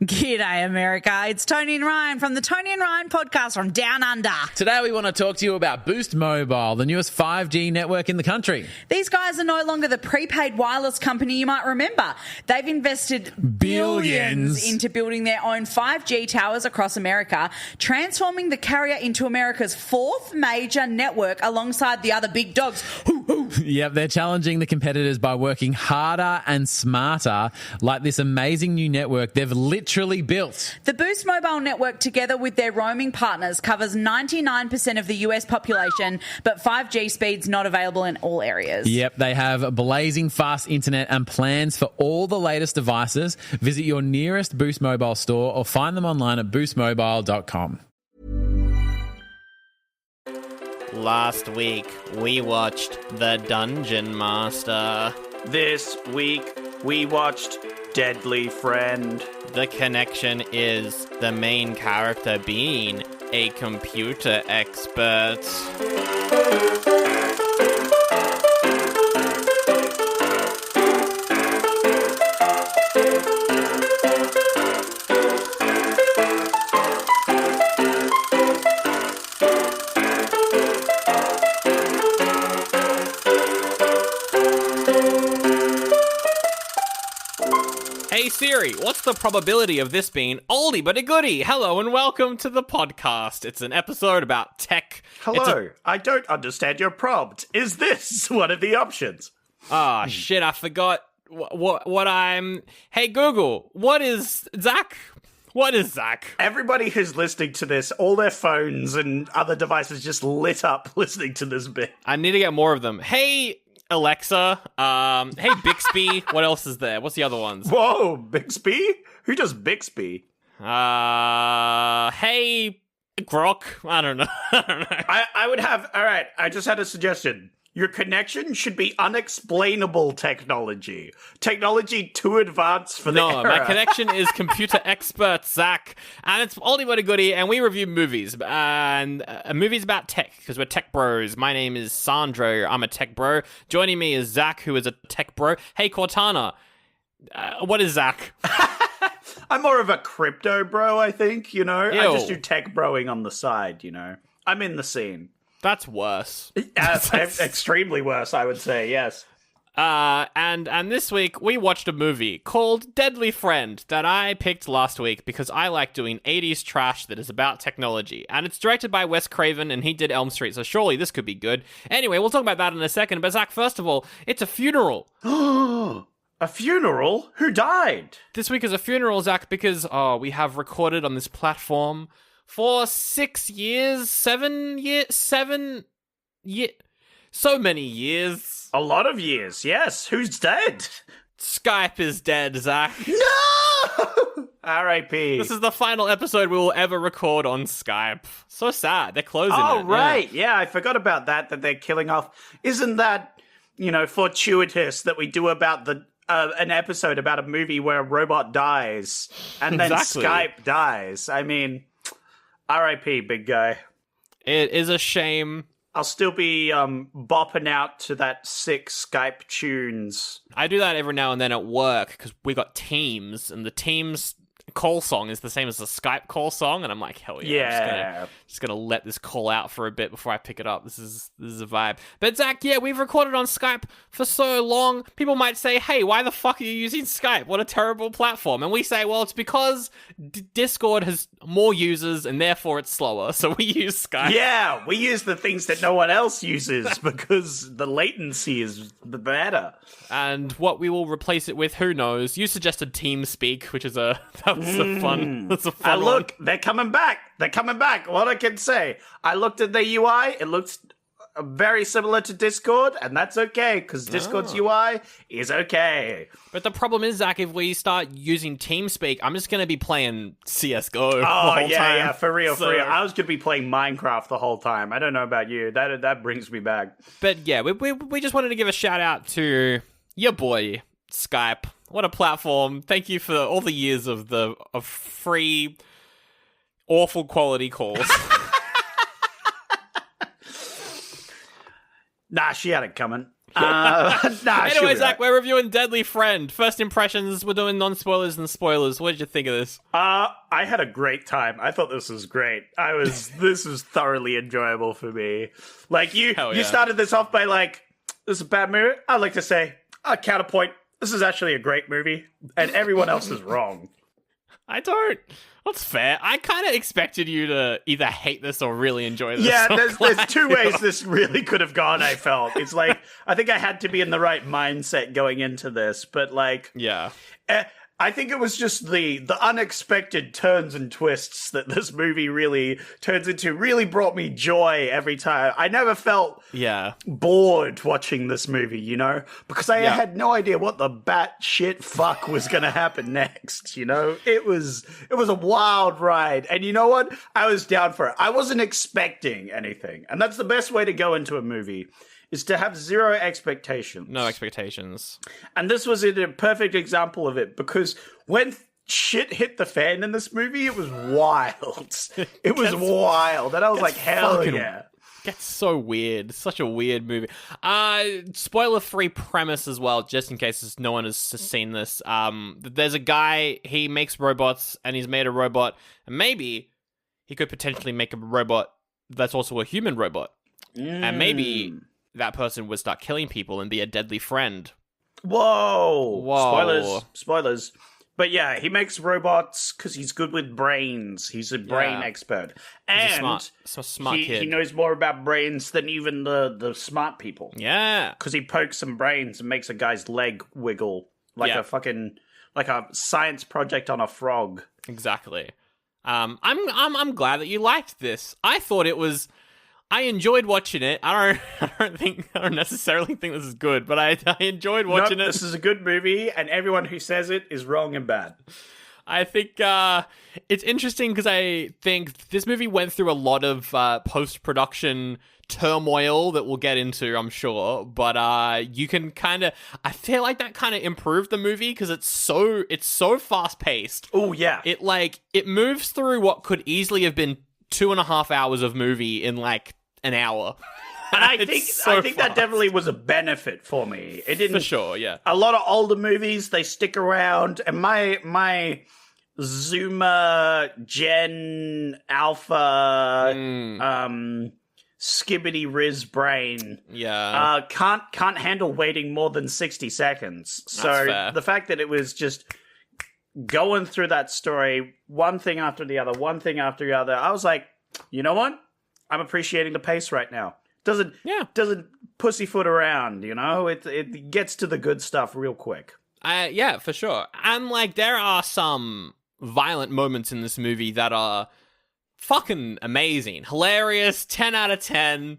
G'day, America. It's Tony and Ryan from the Tony and Ryan podcast from Down Under. Today we want to talk to you about Boost Mobile, the newest 5G network in the country. These guys are no longer the prepaid wireless company you might remember. They've invested billions into building their own 5G towers across America, transforming the carrier into America's fourth major network alongside the other big dogs. Yep, they're challenging the competitors by working harder and smarter, like this amazing new network they've literally built. The Boost Mobile network, together with their roaming partners, covers 99% of the US population, but 5G speed's not available in all areas. Yep, they have blazing fast internet and plans for all the latest devices. Visit your nearest Boost Mobile store or find them online at boostmobile.com. Last week, we watched The Dungeon Master. This week, we watched Deadly Friend. The connection is the main character being a computer expert. Hey Siri, what's the probability of this being Oldie but a Goodie? Hello and welcome to the podcast. It's an episode about tech. Hello, I don't understand your prompt. Is this one of the options? Ah, shit, I forgot what I'm... Hey Google, what is Zach? What is Zach? Everybody who's listening to this, all their phones and other devices just lit up listening to this bit. I need to get more of them. Hey... Alexa, hey Bixby, what else is there? What's the other ones? Whoa, Bixby? Who does Bixby? Hey Grok, I don't know. I would have, alright, I just had a suggestion. Your connection should be unexplainable technology. Technology too advanced for the era. No, my connection is computer expert Zach, and it's Oldie but a Goodie, and we review movies, and movies about tech, because we're tech bros. My name is Sandro, I'm a tech bro. Joining me is Zach, who is a tech bro. Hey Cortana, what is Zach? I'm more of a crypto bro, I think, you know? Ew. I just do tech broing on the side, you know? I'm in the scene. That's worse. Extremely worse, I would say, yes. And this week we watched a movie called Deadly Friend that I picked last week because I like doing 80s trash that is about technology. And it's directed by Wes Craven and he did Elm Street, so surely this could be good. Anyway, we'll talk about that in a second. But Zach, first of all, it's a funeral. A funeral? Who died? This week is a funeral, Zach, because we have recorded on this platform for 6 years, 7 years, so many years. A lot of years, yes. Who's dead? Skype is dead, Zach. No! R.I.P. This is the final episode we will ever record on Skype. So sad. They're closing it. Oh, right. Yeah, I forgot about that they're killing off. Isn't that, fortuitous that we do about an episode about a movie where a robot dies and then Exactly. Skype dies? I mean, R.I.P., big guy. It is a shame. I'll still be bopping out to that sick Skype tunes. I do that every now and then at work because we got Teams, and the Teams call song is the same as the Skype call song, and I'm like, hell yeah. Yeah. I'm just gonna let this call out for a bit before I pick it up. This is a vibe. But Zach, yeah, we've recorded on Skype for so long. People might say, hey, why the fuck are you using Skype? What a terrible platform. And we say, well, it's because Discord has more users and therefore it's slower, so we use Skype. Yeah, we use the things that no one else uses because the latency is better. And what we will replace it with, who knows? You suggested TeamSpeak, which is a fun Look, one. they're coming back. They're coming back. What I can say, I looked at the UI. It looks very similar to Discord, and that's okay because Discord's UI is okay. But the problem is, Zach, if we start using TeamSpeak, I'm just going to be playing CS:GO Oh the whole time. yeah, for real. I was gonna be playing Minecraft the whole time. I don't know about you. That brings me back. But yeah, we just wanted to give a shout out to your boy Skype. What a platform! Thank you for all the years of free, awful quality calls. Nah, she had it coming. Anyway, Zach, we're reviewing Deadly Friend. First impressions, we're doing non-spoilers and spoilers. What did you think of this? I had a great time. I thought this was great. This was thoroughly enjoyable for me. Like, you started this off by like, this is a bad movie. I'd like to say, counterpoint, this is actually a great movie, and everyone else is wrong. I don't. That's fair. I kind of expected you to either hate this or really enjoy this. Yeah, there's two ways this really could have gone, I felt. It's like, I think I had to be in the right mindset going into this, but like... Yeah. I think it was just the unexpected turns and twists that this movie really turns into really brought me joy every time. I never felt bored watching this movie, you know? Because I had no idea what the batshit fuck was going to happen next, you know? It was a wild ride. And you know what? I was down for it. I wasn't expecting anything. And that's the best way to go into a movie. Is to have zero expectations. No expectations. And this was a perfect example of it, because when shit hit the fan in this movie, it was wild. It was wild. And I was like, hell yeah. It gets so weird. It's such a weird movie. Spoiler-free premise as well, just in case no one has seen this. There's a guy, he makes robots, and he's made a robot, and maybe he could potentially make a robot that's also a human robot. And maybe... that person would start killing people and be a deadly friend. Whoa. Spoilers. But yeah, he makes robots because he's good with brains. He's a brain expert. And he's a smart kid. He knows more about brains than even the smart people. Yeah. Because he pokes some brains and makes a guy's leg wiggle like a science project on a frog. Exactly. I'm glad that you liked this. I enjoyed watching it. I don't necessarily think this is good, but I enjoyed watching it. This is a good movie, and everyone who says it is wrong and bad. I think it's interesting because I think this movie went through a lot of post-production turmoil that we'll get into, I'm sure. But you can I feel like that kind of improved the movie because it's so fast-paced. Oh yeah, it moves through what could easily have been 2.5 hours of movie in like an hour. And I think that definitely was a benefit for me. It didn't, for sure, yeah. A lot of older movies, they stick around, and my Zoomer Gen Alpha skibbity riz brain can't handle waiting more than 60 seconds. So the fact that it was just going through that story, one thing after the other, I was like, you know what? I'm appreciating the pace right now. Doesn't pussyfoot around, you know? It gets to the good stuff real quick. Yeah, for sure. And like there are some violent moments in this movie that are fucking amazing. Hilarious, 10 out of 10.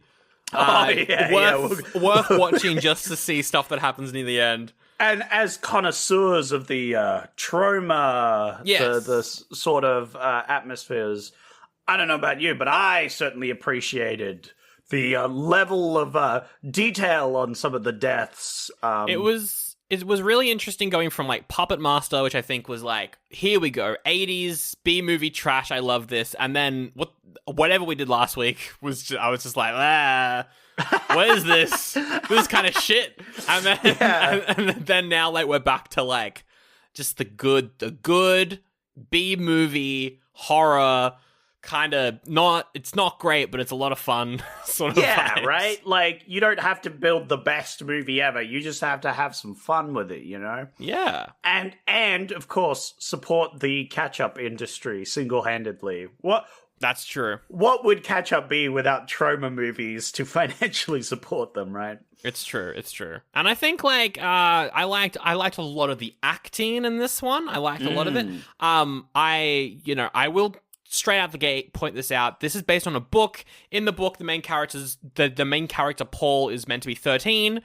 Worth watching just to see stuff that happens near the end. And as connoisseurs of the trauma, the sort of atmospheres, I don't know about you, but I certainly appreciated the level of detail on some of the deaths. It was really interesting going from like Puppet Master, which I think was like, here we go, 80s B-movie trash, I love this, and then whatever we did last week I was just like, what is this? This is kind of shit. And then, and then now like we're back to like just the good B-movie horror kind of it's not great, but it's a lot of fun sort of vibes. Right? Like you don't have to build the best movie ever. You just have to have some fun with it, you know? Yeah. And of course support the catch-up industry single-handedly. That's true. What would catch-up be without trauma movies to financially support them, right? It's true. And I think like I liked a lot of the acting in this one. I liked a lot of it. I will straight out the gate point this out. This is based on a book. In the book, the main character Paul is meant to be 13.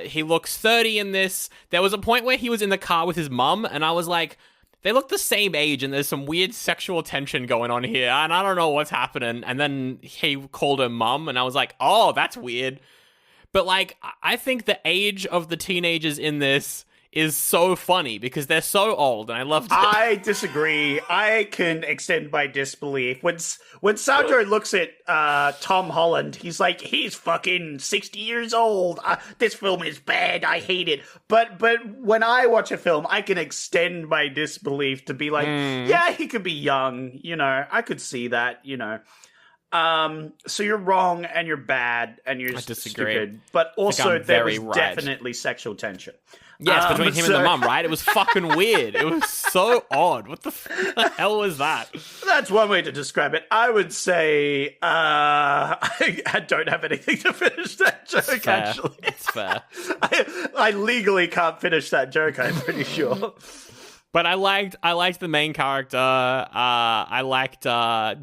He looks 30 in this. There was a point where he was in the car with his mum, and I was like, they look the same age, and there's some weird sexual tension going on here, and I don't know what's happening. And then he called her mum, and I was like, oh, that's weird. But like, I think the age of the teenagers in this is so funny because they're so old, and I loved it. I disagree. I can extend my disbelief. When Sandro looks at Tom Holland, he's like, he's fucking 60 years old. This film is bad. I hate it. But when I watch a film, I can extend my disbelief to be like, yeah, he could be young. You know, I could see that, you know. So you're wrong and you're bad and you're stupid. But also there was definitely sexual tension. Yes, between him and the mum, right? It was fucking weird. It was so odd. What the hell was that? That's one way to describe it. I would say I don't have anything to finish that joke, actually. It's fair. I legally can't finish that joke, I'm pretty sure. But I liked the main character. I liked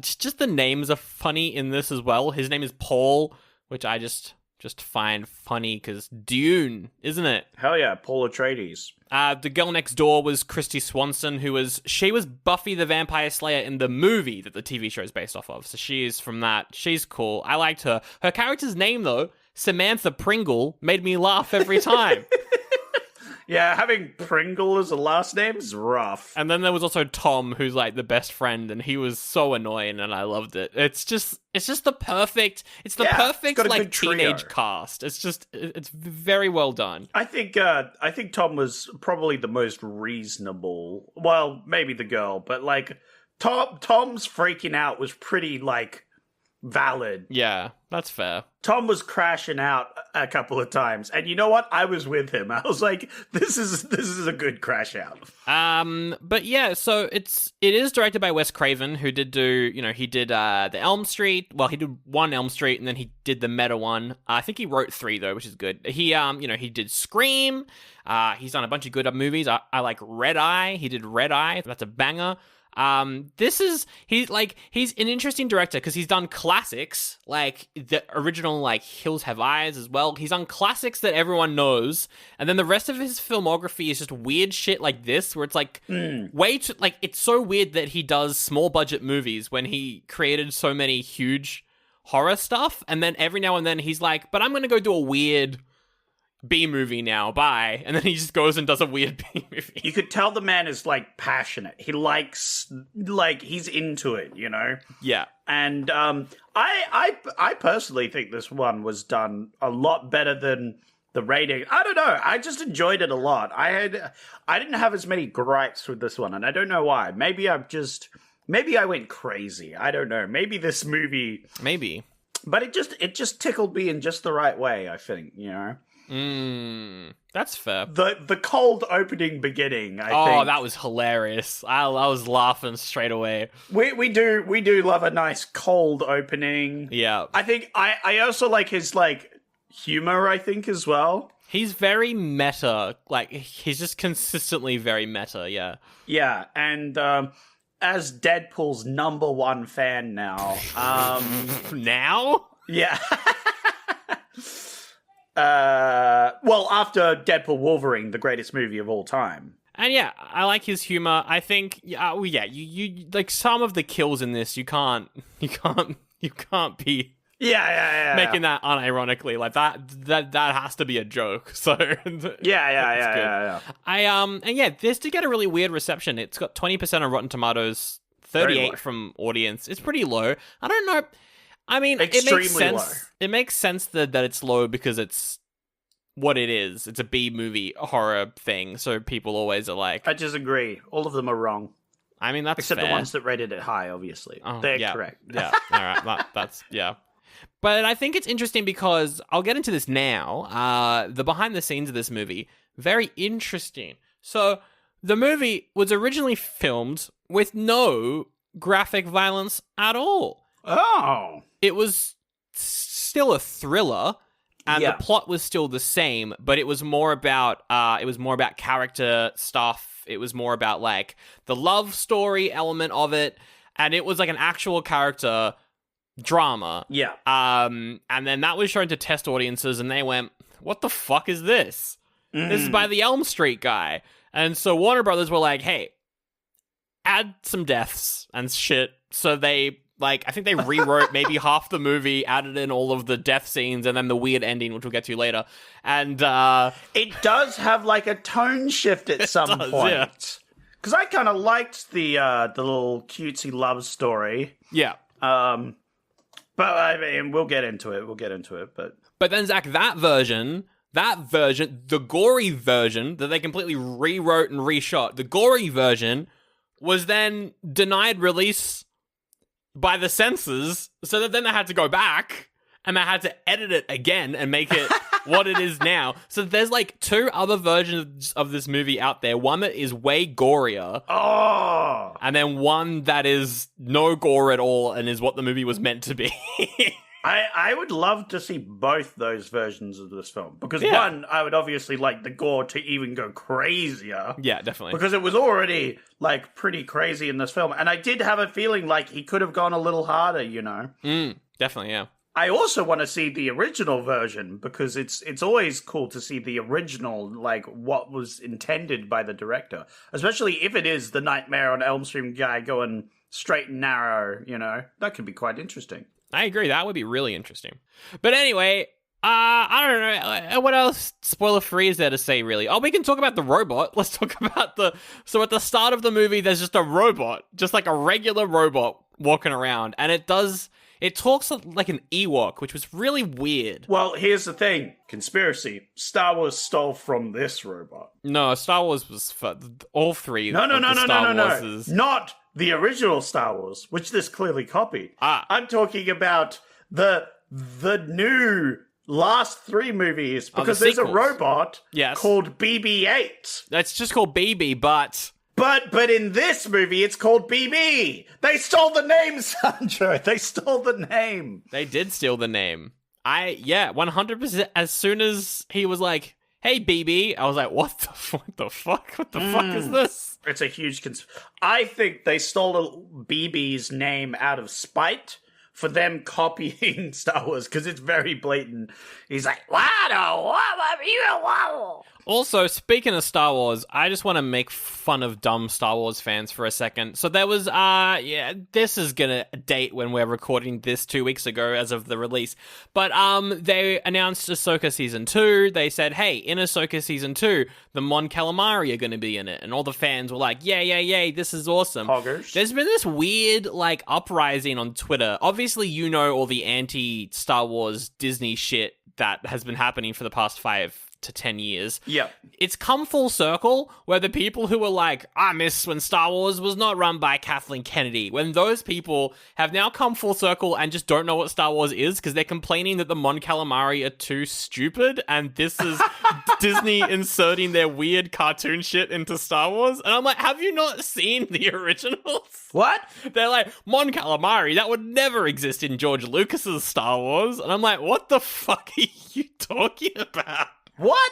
just the names are funny in this as well. His name is Paul, which I just find funny because Dune, isn't it? Hell yeah, Paul Atreides. The girl next door was Christy Swanson, she was Buffy the Vampire Slayer in the movie that the TV show is based off of. So she is from that. She's cool. I liked her. Her character's name, though, Samantha Pringle, made me laugh every time. Yeah, having Pringle as a last name is rough. And then there was also Tom, who's like the best friend, and he was so annoying, and I loved it. It's just the perfect, perfect like teenage cast. It's very well done. I think Tom was probably the most reasonable. Well, maybe the girl, but like Tom's freaking out was pretty like valid. Yeah, that's fair. Tom was crashing out a couple of times, and you know what? I was with him. I was like, "This is a good crash out." But yeah, so it is directed by Wes Craven, who did do, he did the Elm Street. Well, he did one Elm Street, and then he did the meta one. I think he wrote 3 though, which is good. He he did Scream. He's done a bunch of good music. I like Red Eye. He did Red Eye. That's a banger. He's an interesting director because he's done classics like the original like Hills Have Eyes as well. He's done classics that everyone knows, and then the rest of his filmography is just weird shit like this, where it's like way too like it's so weird that he does small budget movies when he created so many huge horror stuff, and then every now and then he's like, but I'm gonna go do a weird B movie now, bye. And then he just goes and does a weird B movie. You could tell the man is like passionate. He likes, like, he's into it, you know? Yeah. And I personally think this one was done a lot better than the rating. I don't know. I just enjoyed it a lot. I didn't have as many gripes with this one, and I don't know why. Maybe I went crazy. I don't know. Maybe this movie. Maybe. But it just tickled me in just the right way, I think, you know? That's fair. The cold opening beginning, I think. Oh, that was hilarious. I was laughing straight away. We do love a nice cold opening. Yeah. I think I also like his like humor, I think, as well. He's very meta. Like, he's just consistently very meta, yeah. Yeah, and as Deadpool's #1 fan now. Now? Yeah. Well, after Deadpool Wolverine, the greatest movie of all time. And yeah, I like his humor. I think, you like some of the kills in this, you can't be making that unironically. Like that has to be a joke. So yeah. This did get a really weird reception. It's got 20% on Rotten Tomatoes, 38 from audience. It's pretty low. I don't know. I mean, it makes sense. Low. It makes sense that it's low because it's what it is. It's a B movie horror thing, so people always are like... I disagree. All of them are wrong. I mean, that's Except fair. the ones that rated it high, obviously. Oh, They're correct. Yeah, all right. That's, yeah. But I think it's interesting because I'll get into this now. The behind the scenes of this movie, very interesting. So the movie was originally filmed with no graphic violence at all. Oh. It was still a thriller, and the plot was still the same, but it was more about character stuff. It was more about like the love story element of it, and it was like an actual character drama. Yeah. And then that was shown to test audiences, and they went, "What the fuck is this? This is by the Elm Street guy." And so Warner Brothers were like, "Hey, add some deaths and shit." So they Like, I think they rewrote maybe half the movie, added in all of the death scenes, and then the weird ending, which we'll get to later. And it does have like a tone shift at some point. Because I kind of liked the little cutesy love story. Yeah. But I mean, we'll get into it. But then, Zach, that version, the gory version that they completely rewrote and reshot, the gory version was then denied release by the censors, so that then they had to go back and they had to edit it again and make it what it is now. So there's like 2 other versions of this movie out there. One that is way gorier. Oh! And then one that is no gore at all and is what the movie was meant to be. I would love to see both those versions of this film. Because one, I would obviously like the gore to even go crazier. Yeah, definitely. Because it was already, like, pretty crazy in this film. And I did have a feeling like he could have gone a little harder, you know? Definitely, yeah. I also want to see the original version because it's always cool to see the original, like, what was intended by the director. Especially if it is the Nightmare on Elm Street guy going straight and narrow, you know? That could be quite interesting. I agree. That would be really interesting. But anyway, I don't know. What else spoiler-free is there to say, really? Oh, we can talk about the robot. Let's talk about So at the start of the movie, there's just a robot. Just like a regular robot walking around. And it talks like an Ewok, which was really weird. Well, here's the thing. Conspiracy. Star Wars stole from this robot. No, Star Wars was for all 3. No. Not the original Star Wars, which this clearly copied. I'm talking about the new last 3 movies, because there's a robot called BB-8. That's just called BB, but in this movie, it's called BB. They stole the name, Sandro. They stole the name. They did steal the name. 100%. As soon as he was like, "Hey, BB," I was like, "What the fuck? What the fuck is this?" It's a huge I think they stole BB's name out of spite for them copying Star Wars, because it's very blatant. He's like, Also, speaking of Star Wars, I just want to make fun of dumb Star Wars fans for a second. So there was, this is gonna date when we're recording this 2 weeks ago as of the release. But they announced Ahsoka Season 2. They said, hey, in Ahsoka Season 2, the Mon Calamari are gonna be in it. And all the fans were like, yay, this is awesome. Poggers. There's been this weird, like, uprising on Twitter. Obviously, you know all the anti-Star Wars Disney shit that has been happening for the past 5 to 10 years. Yeah. It's come full circle where the people who were like, I miss when Star Wars was not run by Kathleen Kennedy, when those people have now come full circle and just don't know what Star Wars is because they're complaining that the Mon Calamari are too stupid, and this is Disney inserting their weird cartoon shit into Star Wars. And I'm like, have you not seen the originals? What? They're like, Mon Calamari, that would never exist in George Lucas's Star Wars. And I'm like, what the fuck are you talking about? What?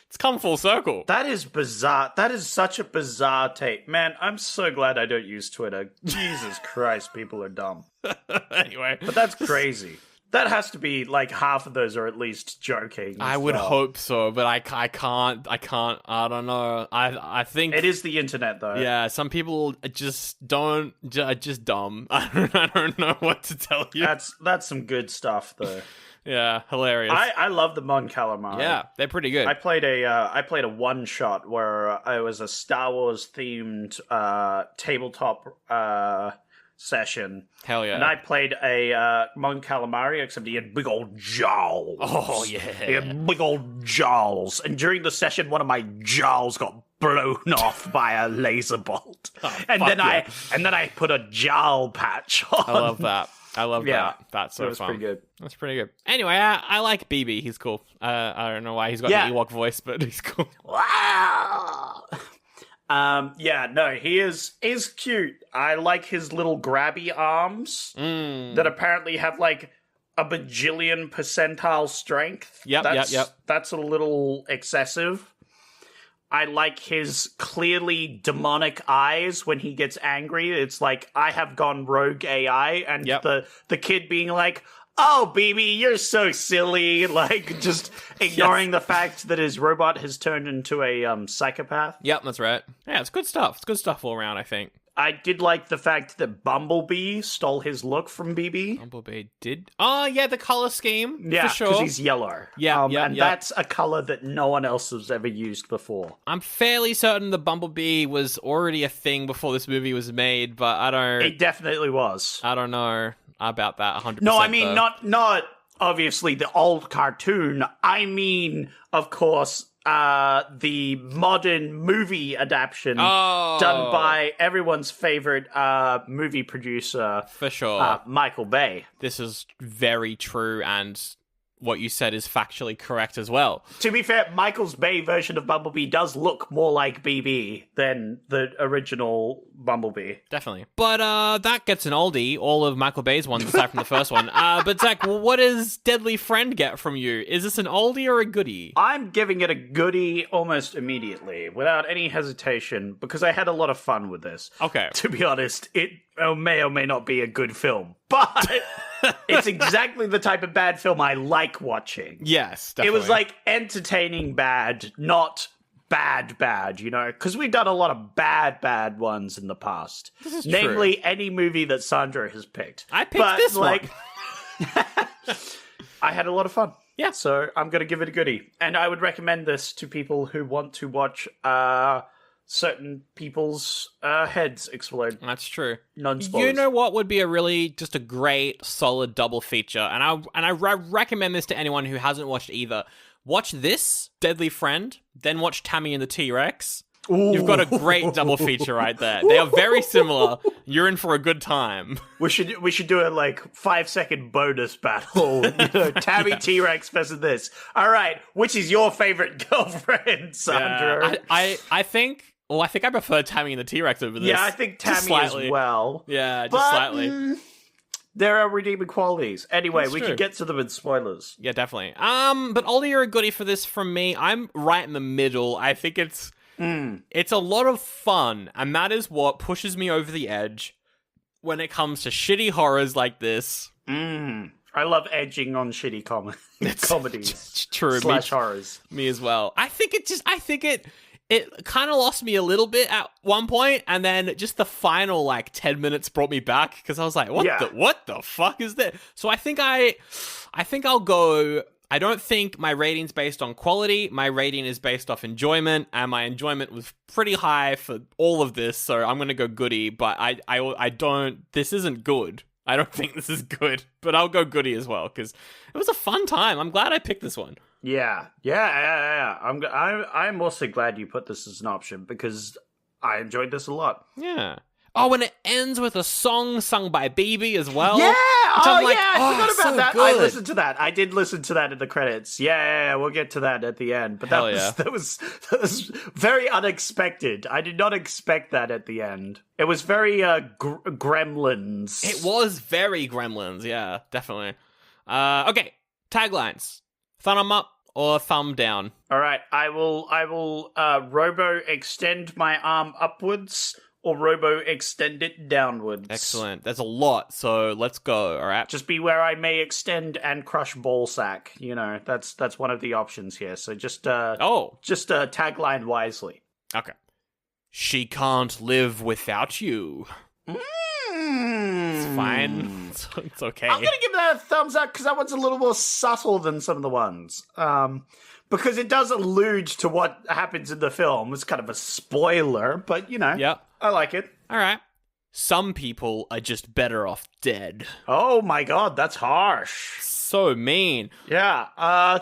It's come full circle. That is bizarre. That is such a bizarre take. Man, I'm so glad I don't use Twitter. Jesus Christ, people are dumb. Anyway. But that's crazy. That has to be, like, half of those are at least joking. I would hope so, but I can't, I don't know. I think... It is the internet, though. Yeah, some people just are just dumb. I don't know what to tell you. That's some good stuff, though. Yeah, hilarious. I love the Mon Calamari. Yeah, they're pretty good. I played a one shot where it was a Star Wars themed tabletop session. Hell yeah! And I played a Mon Calamari, except he had big old jowls. Oh yeah, he had big old jowls. And during the session, one of my jowls got blown off by a laser bolt. And then I put a jowl patch on. I love that. That. That's so fun. Pretty good. That's pretty good. Anyway, I like BB. He's cool. I don't know why he's got an Ewok voice, but he's cool. Wow. He's cute. I like his little grabby arms that apparently have like a bajillion percentile strength. Yep. That's a little excessive. I like his clearly demonic eyes when he gets angry. It's like, I have gone rogue AI, and the kid being like, oh, BB, you're so silly. Like, just ignoring the fact that his robot has turned into a psychopath. Yep, that's right. Yeah, it's good stuff. It's good stuff all around, I think. I did like the fact that Bumblebee stole his look from BB. Bumblebee did? Oh, yeah, the color scheme. Yeah, for sure. because he's yellow. Yeah, that's a color that no one else has ever used before. I'm fairly certain the Bumblebee was already a thing before this movie was made, but I don't... It definitely was. I don't know about that 100%. No, I mean, though. not obviously the old cartoon. I mean, of course, the modern movie adaptation done by everyone's favorite movie producer. For sure. Michael Bay. This is very true, and what you said is factually correct as well. To be fair, Michael's Bay version of Bumblebee does look more like BB than the original Bumblebee. Definitely. But that gets an oldie, all of Michael Bay's ones aside from the first one. But Zach, what does Deadly Friend get from you? Is this an oldie or a goodie? I'm giving it a goodie almost immediately, without any hesitation, because I had a lot of fun with this. Okay. To be honest, it may or may not be a good film, but... It's exactly the type of bad film I like watching. Yes, definitely. It was like entertaining bad, not bad, you know? Because we've done a lot of bad ones in the past. This is Namely, true. Any movie that Sandra has picked. I picked this one. I had a lot of fun. Yeah. So I'm going to give it a goodie. And I would recommend this to people who want to watch certain people's heads explode. That's true. Non-spoilers. You know what would be just a great, solid double feature, and I recommend this to anyone who hasn't watched either. Watch this, Deadly Friend, then watch Tammy and the T-Rex. Ooh. You've got a great double feature right there. They are very similar. You're in for a good time. We should do a 5-second bonus battle. Tammy T-Rex versus this. All right, which is your favorite girlfriend, Sandra? Yeah, I think I prefer Tammy and the T-Rex over this. Yeah, I think Tammy as well. Yeah, just slightly. There are redeeming qualities. Anyway, That's we true. can get to them in spoilers. Yeah, definitely. But oldie or a goodie for this from me? I'm right in the middle. I think it's a lot of fun, and that is what pushes me over the edge when it comes to shitty horrors like this. I love edging on shitty comedies. True. / horrors. Me as well. I think it kind of lost me a little bit at one point, and then just the final 10 minutes brought me back because I was like, what the fuck is that? So I think I'll go. I don't think my rating's based on quality. My rating is based off enjoyment, and my enjoyment was pretty high for all of this, so I'm gonna go goodie, but I don't, this isn't good. I don't think this is good, but I'll go goodie as well, because it was a fun time. I'm glad I picked this one. Yeah. I'm also glad you put this as an option, because I enjoyed this a lot. Yeah. Oh, and it ends with a song sung by BB as well. Yeah! I forgot about that. Good. I listened to that. I did listen to that in the credits. Yeah, we'll get to that at the end. But that was very unexpected. I did not expect that at the end. It was very Gremlins. It was very Gremlins, yeah, definitely. Okay, taglines. Thumb up or thumb down? All right, I will robo extend my arm upwards, or robo extend it downwards. Excellent. There's a lot, so let's go, all right? Just be where I may extend and crush ballsack. You know, that's one of the options here. So just tagline wisely. Okay. She can't live without you. It's fine. It's okay. I'm going to give that a thumbs up because that one's a little more subtle than some of the ones. Because it does allude to what happens in the film. It's kind of a spoiler, but, Yep. I like it. All right. Some people are just better off dead. Oh my god, that's harsh. So mean. Yeah.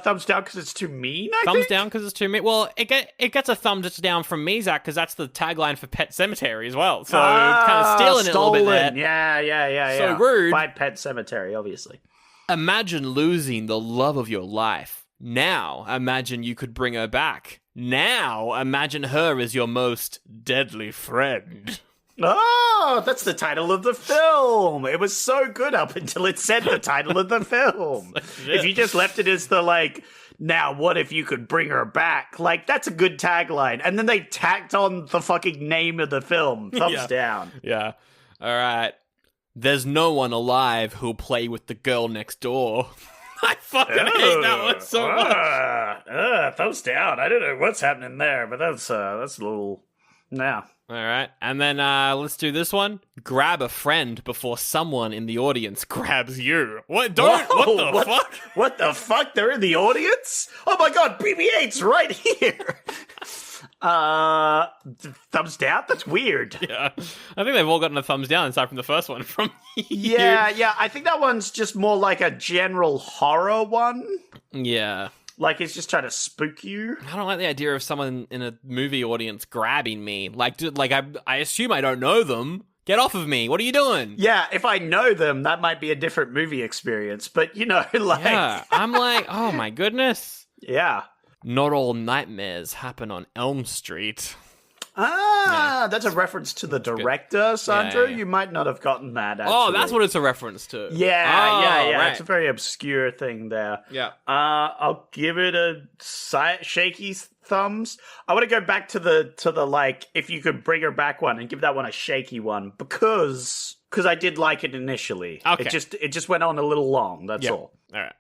Thumbs down because it's too mean, I think? Thumbs down because it's too mean. Well, it gets a thumbs down from me, Zach, because that's the tagline for Pet Sematary as well. So kind of stealing it a little bit there. Yeah. So rude. By Pet Sematary, obviously. Imagine losing the love of your life. Now, imagine you could bring her back. Now, imagine her as your most deadly friend. Oh, that's the title of the film. It was so good up until it said the title of the film. If you just left it as now what if you could bring her back? That's a good tagline. And then they tacked on the fucking name of the film. Thumbs down. Yeah. All right. There's no one alive who'll play with the girl next door. I fucking hate that one so much. Thumbs down. I don't know what's happening there, but that's a little... Nah. All right. And then let's do this one. Grab a friend before someone in the audience grabs you. What? Don't. Whoa, what the fuck? What the fuck? They're in the audience? Oh my god, BB-8's right here. Thumbs down? That's weird. Yeah. I think they've all gotten a thumbs down aside from the first one from you. Yeah. I think that one's just more like a general horror one. Yeah. Like, it's just trying to spook you. I don't like the idea of someone in a movie audience grabbing me. Like, I assume I don't know them. Get off of me. What are you doing? Yeah, if I know them, that might be a different movie experience. But, like... Yeah, I'm like, oh my goodness. Yeah. Not all nightmares happen on Elm Street. That's a reference to the director, Sandra. Yeah. You might not have gotten that, actually. Oh, that's what it's a reference to. Yeah. Right. It's a very obscure thing there. Yeah. I'll give it a shaky thumbs. I want to go back to the like, if you could bring her back one and give that one a shaky one because I did like it initially. Okay. It just went on a little long, that's all. All right.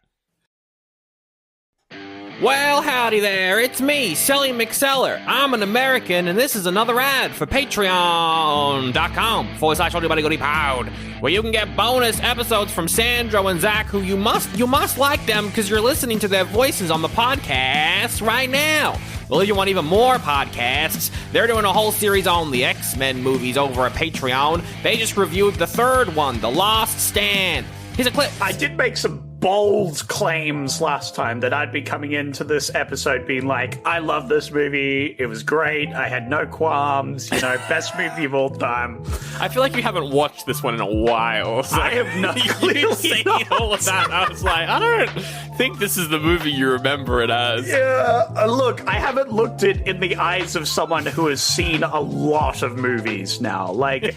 Well, howdy there, it's me, Selly McSeller. I'm an American, and this is another ad for patreon.com/OldieBuddyGoodiePod, where you can get bonus episodes from Sandro and Zach, who you must like them because you're listening to their voices on the podcast right now. Well, if you want even more podcasts, they're doing a whole series on the X-Men movies over at Patreon. They just reviewed the third one, The Last Stand. Here's a clip. I did make some bold claims last time that I'd be coming into this episode being like, I love this movie, it was great, I had no qualms, best movie of all time. I feel like you haven't watched this one in a while. So I have not. You've seen all of that. I was like, I don't think this is the movie you remember it as. Yeah, look, I haven't looked it in the eyes of someone who has seen a lot of movies now. Like,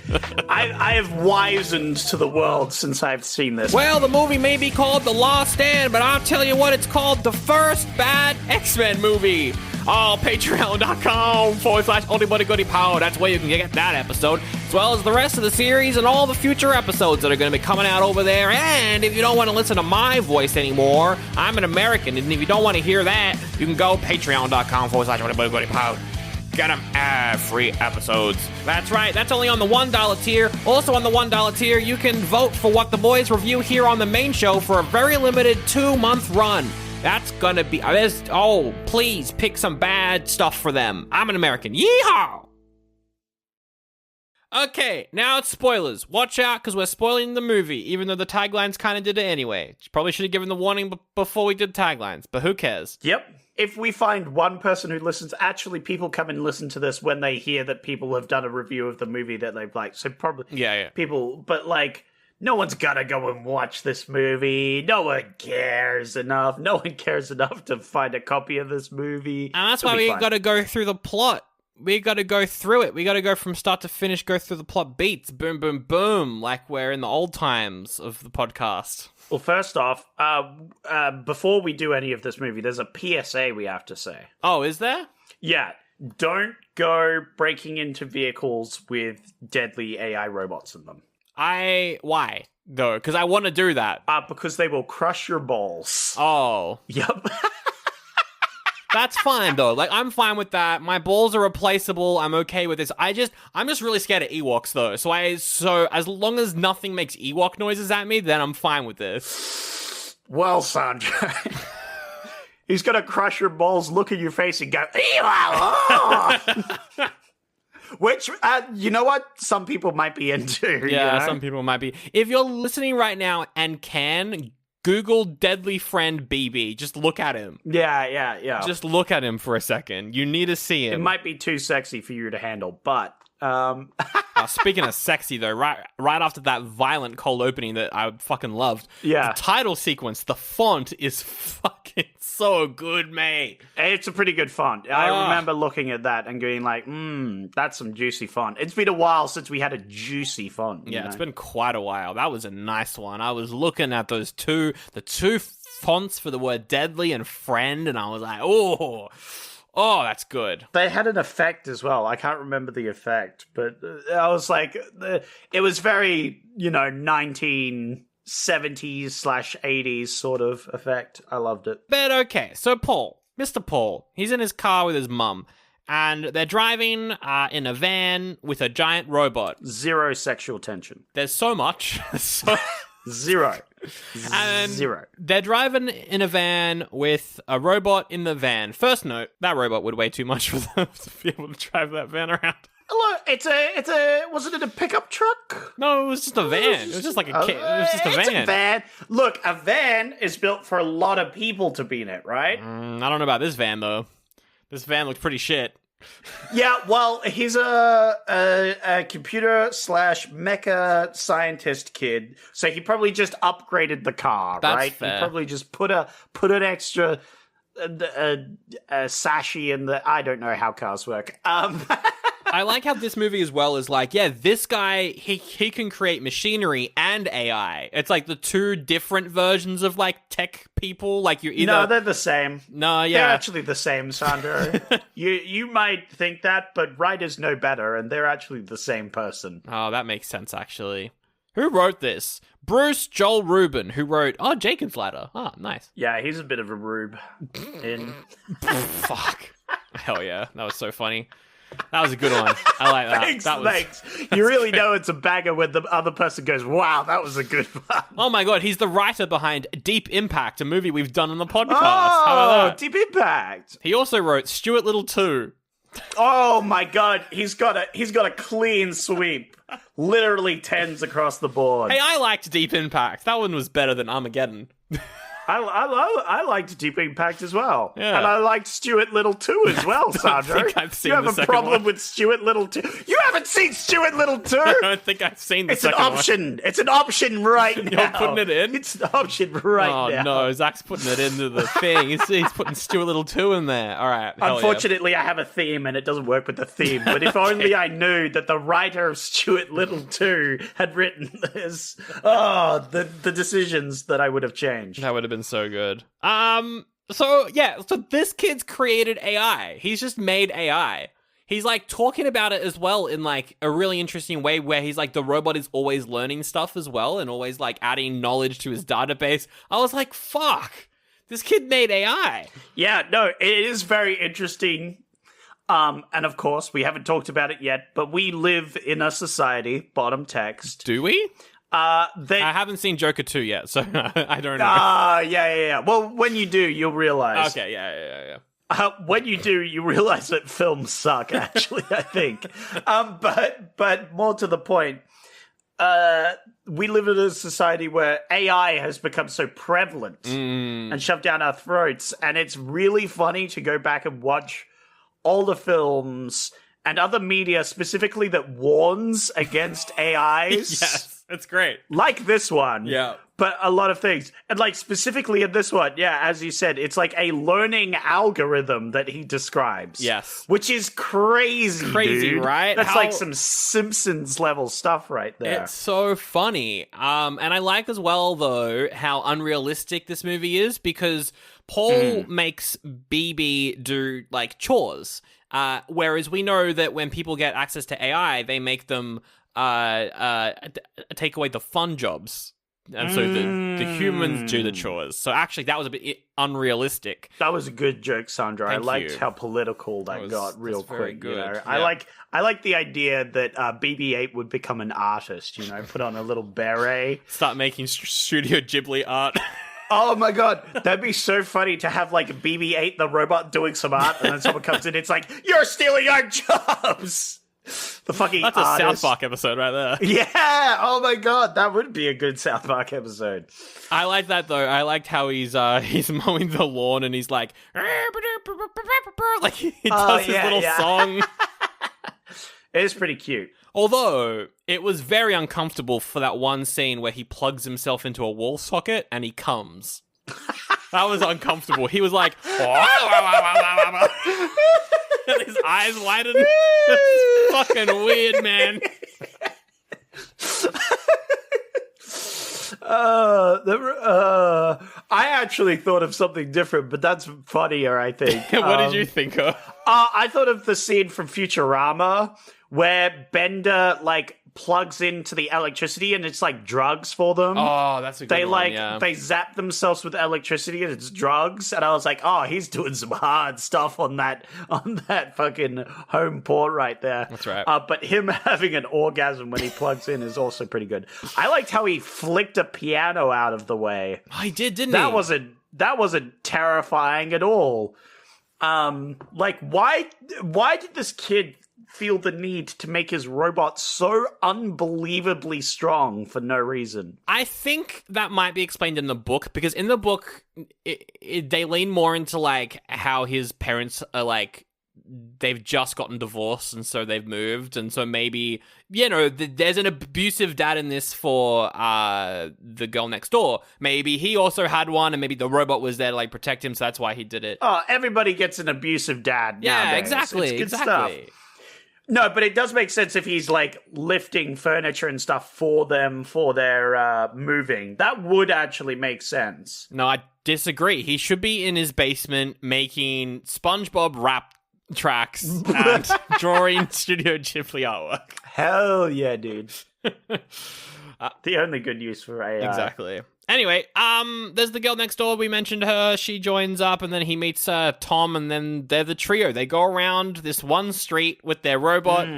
I have wizened to the world since I've seen this. Well, the movie may be called The Last Stand, but I'll tell you what, it's called the first bad X-Men movie. Oh, patreon.com/OldieBuddyGoodiePod. That's where you can get that episode, as well as the rest of the series and all the future episodes that are going to be coming out over there. And if you don't want to listen to my voice anymore, I'm an American, and if you don't want to hear that, you can go patreon.com/OldieBuddyGoodiePod. Get them ad-free episodes. That's right, that's only on the $1 tier. Also on the $1 tier, you can vote for what the boys review here on the main show for a very limited 2-month run. That's gonna be... please pick some bad stuff for them. I'm an American. Yeehaw! Okay, now it's spoilers. Watch out, because we're spoiling the movie, even though the taglines kind of did it anyway. Probably should have given the warning before we did taglines, but who cares? Yep. If we find one person who listens, actually people come and listen to this when they hear that people have done a review of the movie that they've liked. So probably people, but like, no one's gotta go and watch this movie. No one cares enough. No one cares enough to find a copy of this movie. And that's why we gotta go through the plot. We gotta go through it. We gotta go from start to finish, go through the plot beats. Boom, boom, boom. Like we're in the old times of the podcast. Well, first off, before we do any of this movie, there's a PSA we have to say. Oh, is there? Yeah. Don't go breaking into vehicles with deadly AI robots in them. Why, though? Because I want to do that. Because they will crush your balls. Oh. Yep. That's fine, though. Like, I'm fine with that. My balls are replaceable. I'm okay with this. I'm just really scared of Ewoks, though. So as long as nothing makes Ewok noises at me, then I'm fine with this. Well, Sandra, he's gonna crush your balls, look at your face, and go, Ewok! Which, you know what? Some people might be into. Yeah, some people might be. If you're listening right now and can... Google Deadly Friend BB. Just look at him. Yeah. Just look at him for a second. You need to see him. It might be too sexy for you to handle, but... Speaking of sexy, though, right after that violent cold opening that I fucking loved, the title sequence, the font is fucking so good, mate. It's a pretty good font. I remember looking at that and going like, that's some juicy font. It's been a while since we had a juicy font. Yeah, it's been quite a while. That was a nice one. I was looking at the two fonts for the word deadly and friend, and I was like, oh, that's good. They had an effect as well. I can't remember the effect, but I was like, it was very, 1970s/80s sort of effect. I loved it. But okay, so Mr. Paul, he's in his car with his mum, and they're driving in a van with a giant robot. Zero sexual tension. There's so much. Zero. And Zero. They're driving in a van with a robot in the van. First note, that robot would weigh too much for them to be able to drive that van around. Look, wasn't it a pickup truck? No, it was just a van. It was just like it was just a van. It's a van. Look, a van is built for a lot of people to be in it, right? I don't know about this van, though. This van looks pretty shit. Yeah, well, he's a computer/mecha scientist kid, so he probably just upgraded the car, That's right? fair. He probably just put an extra sashi in the. I don't know how cars work. I like how this movie as well is like, yeah, this guy, he can create machinery and AI. It's like the two different versions of like tech people. Like you either... No, they're the same. No, yeah. They're actually the same, Sandro. You might think that, but writers know better, and they're actually the same person. Oh, that makes sense, actually. Who wrote this? Bruce Joel Rubin, who wrote, Jacob's Ladder. Oh, nice. Yeah, he's a bit of a rube. Fuck. Hell yeah. That was so funny. That was a good one. I like that. Thanks. You really know it's a banger when the other person goes, wow, that was a good one. Oh my god, he's the writer behind Deep Impact, a movie we've done on the podcast. Oh, how about that? Deep Impact. He also wrote Stuart Little 2. Oh my god, he's got a clean sweep. Literally tens across the board. Hey, I liked Deep Impact. That one was better than Armageddon. I liked Deep Impact as well. Yeah. And I liked Stuart Little 2 as well, Sandro. I think I've seen you have the a second problem one. with Stuart Little 2? You haven't seen Stuart Little 2? I don't think I've seen the It's an second one. option. It's an option right now. You're putting it in? It's an option right now. Oh no, Zach's putting it into the thing. He's putting Stuart Little 2 in there. All right. Unfortunately, I have a theme and it doesn't work with the theme. But if only I knew that the writer of Stuart Little 2 had written this. Oh, the decisions that I would have changed. That would have been so good. So this kid's created AI. He's just made AI. He's like talking about it as well in like a really interesting way where he's like the robot is always learning stuff as well and always like adding knowledge to his database. I was like, fuck, this kid made AI. Yeah, no, it is very interesting. And of course, we haven't talked about it yet, but we live in a society, bottom text. Do we? I haven't seen Joker 2 yet, so I don't know. Yeah. Well, when you do, you'll realize. Okay, yeah. When you do, you realize that films suck, actually, I think. But more to the point, we live in a society where AI has become so prevalent and shoved down our throats, and it's really funny to go back and watch older films and other media specifically that warns against AIs. Yes. It's great. Like this one. Yeah. But a lot of things. And like specifically in this one, yeah, as you said, it's like a learning algorithm that he describes. Yes. Which is crazy, dude. Right? That's like some Simpsons level stuff right there. It's so funny. And I like as well, though, how unrealistic this movie is because Paul makes BB do like chores. Whereas we know that when people get access to AI, they make them take away the fun jobs, and so the humans do the chores. So actually, that was a bit unrealistic. That was a good joke, Sandra. Thank I liked you. how political that got real quick. Good. You know? Yeah. I like the idea that BB-8 would become an artist. You know, put on a little beret, start making Studio Ghibli art. Oh my god, that'd be so funny to have like BB-8 the robot doing some art, and then someone comes in. It's like, you're stealing our jobs. The fucking That's a artist. South Park episode right there. Yeah. Oh my god, that would be a good South Park episode. I like that though. I liked how he's mowing the lawn and he's like he does his little song. It is pretty cute. Although it was very uncomfortable for that one scene where he plugs himself into a wall socket and he comes. That was uncomfortable. He was like, and his eyes widened. It's fucking weird, man. I actually thought of something different, but that's funnier, I think. What did you think of? I thought of the scene from Futurama where Bender, like, plugs into the electricity and it's like drugs for them. Oh, that's a good one. They zap themselves with electricity and it's drugs. And I was like, oh, he's doing some hard stuff on that fucking home port right there. That's right. But him having an orgasm when he plugs in is also pretty good. I liked how he flicked a piano out of the way. Oh, he did, didn't he? That wasn't terrifying at all. Why did this kid feel the need to make his robot so unbelievably strong for no reason? I think that might be explained in the book, because in the book, they lean more into, like, how his parents are, like, they've just gotten divorced and so they've moved, and so maybe, there's an abusive dad in this for the girl next door. Maybe he also had one, and maybe the robot was there to, like, protect him, so that's why he did it. Oh, everybody gets an abusive dad nowadays. Exactly. It's good stuff. No, but it does make sense if he's, like, lifting furniture and stuff for them for their moving. That would actually make sense. No, I disagree. He should be in his basement making SpongeBob rap tracks and drawing Studio Ghibli artwork. Hell yeah, dude. The only good use for AI. Exactly. Anyway, there's the girl next door. We mentioned her. She joins up, and then he meets Tom, and then they're the trio. They go around this one street with their robot,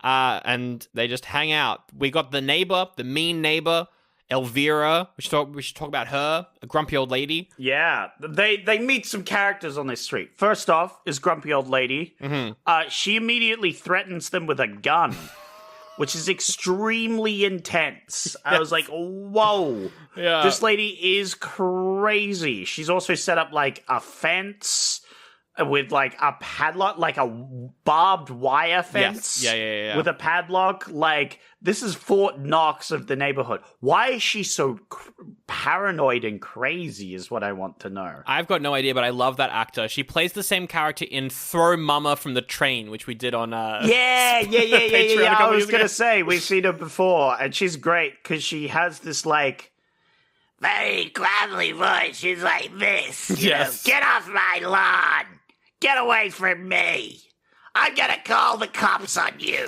and they just hang out. We got the neighbor, the mean neighbor, Elvira. We should talk about her, a grumpy old lady. Yeah, they meet some characters on this street. First off is grumpy old lady. Mm-hmm. She immediately threatens them with a gun, which is extremely intense. Yes. I was like, whoa. Yeah. This lady is crazy. She's also set up, like, a fence with, like, a padlock, like a barbed wire fence. Yes. Yeah. With a padlock. Like, this is Fort Knox of the neighborhood. Why is she so paranoid and crazy is what I want to know. I've got no idea, but I love that actor. She plays the same character in Throw Mama from the Train, which we did on Yeah. I was going to say, we've seen her before, and she's great because she has this, like, very gravelly voice. She's like this. Yes. Get off my lawn. Get away from me. I'm going to call the cops on you.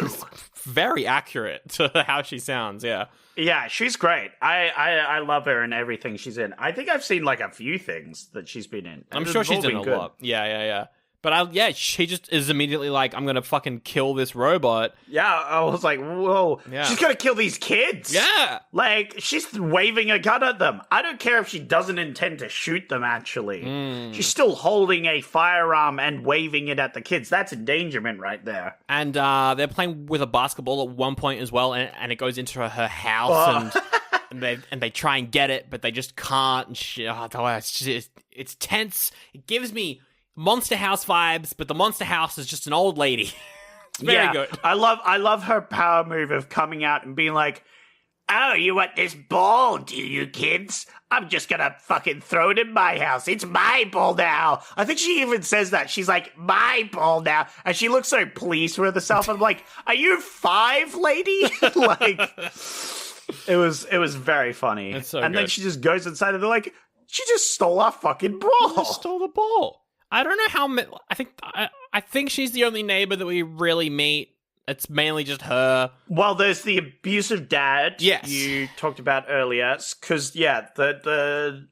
Very accurate to how she sounds, yeah. Yeah, she's great. I love her in everything she's in. I think I've seen, like, a few things that she's been in. I'm sure she's in a lot. Yeah. But she just is immediately like, I'm going to fucking kill this robot. Yeah, I was like, whoa. Yeah. She's going to kill these kids. Yeah. Like, she's waving a gun at them. I don't care if she doesn't intend to shoot them, actually. She's still holding a firearm and waving it at the kids. That's endangerment right there. And they're playing with a basketball at one point as well, and it goes into her house, and they try and get it, but they just can't. And it's tense. It gives me Monster House vibes, but the Monster House is just an old lady. It's very good. I love her power move of coming out and being like, oh, you want this ball, do you, kids? I'm just gonna fucking throw it in my house. It's my ball now. I think she even says that. She's like, my ball now. And she looks so pleased with herself. I'm like, are you 5, lady? Like, it was very funny. It's so and good. Then she just goes inside and they're like, she just stole our fucking ball. She just stole the ball. I don't know how. I think she's the only neighbor that we really meet. It's mainly just her. Well, there's the abusive dad. Yes. You talked about earlier. Because, the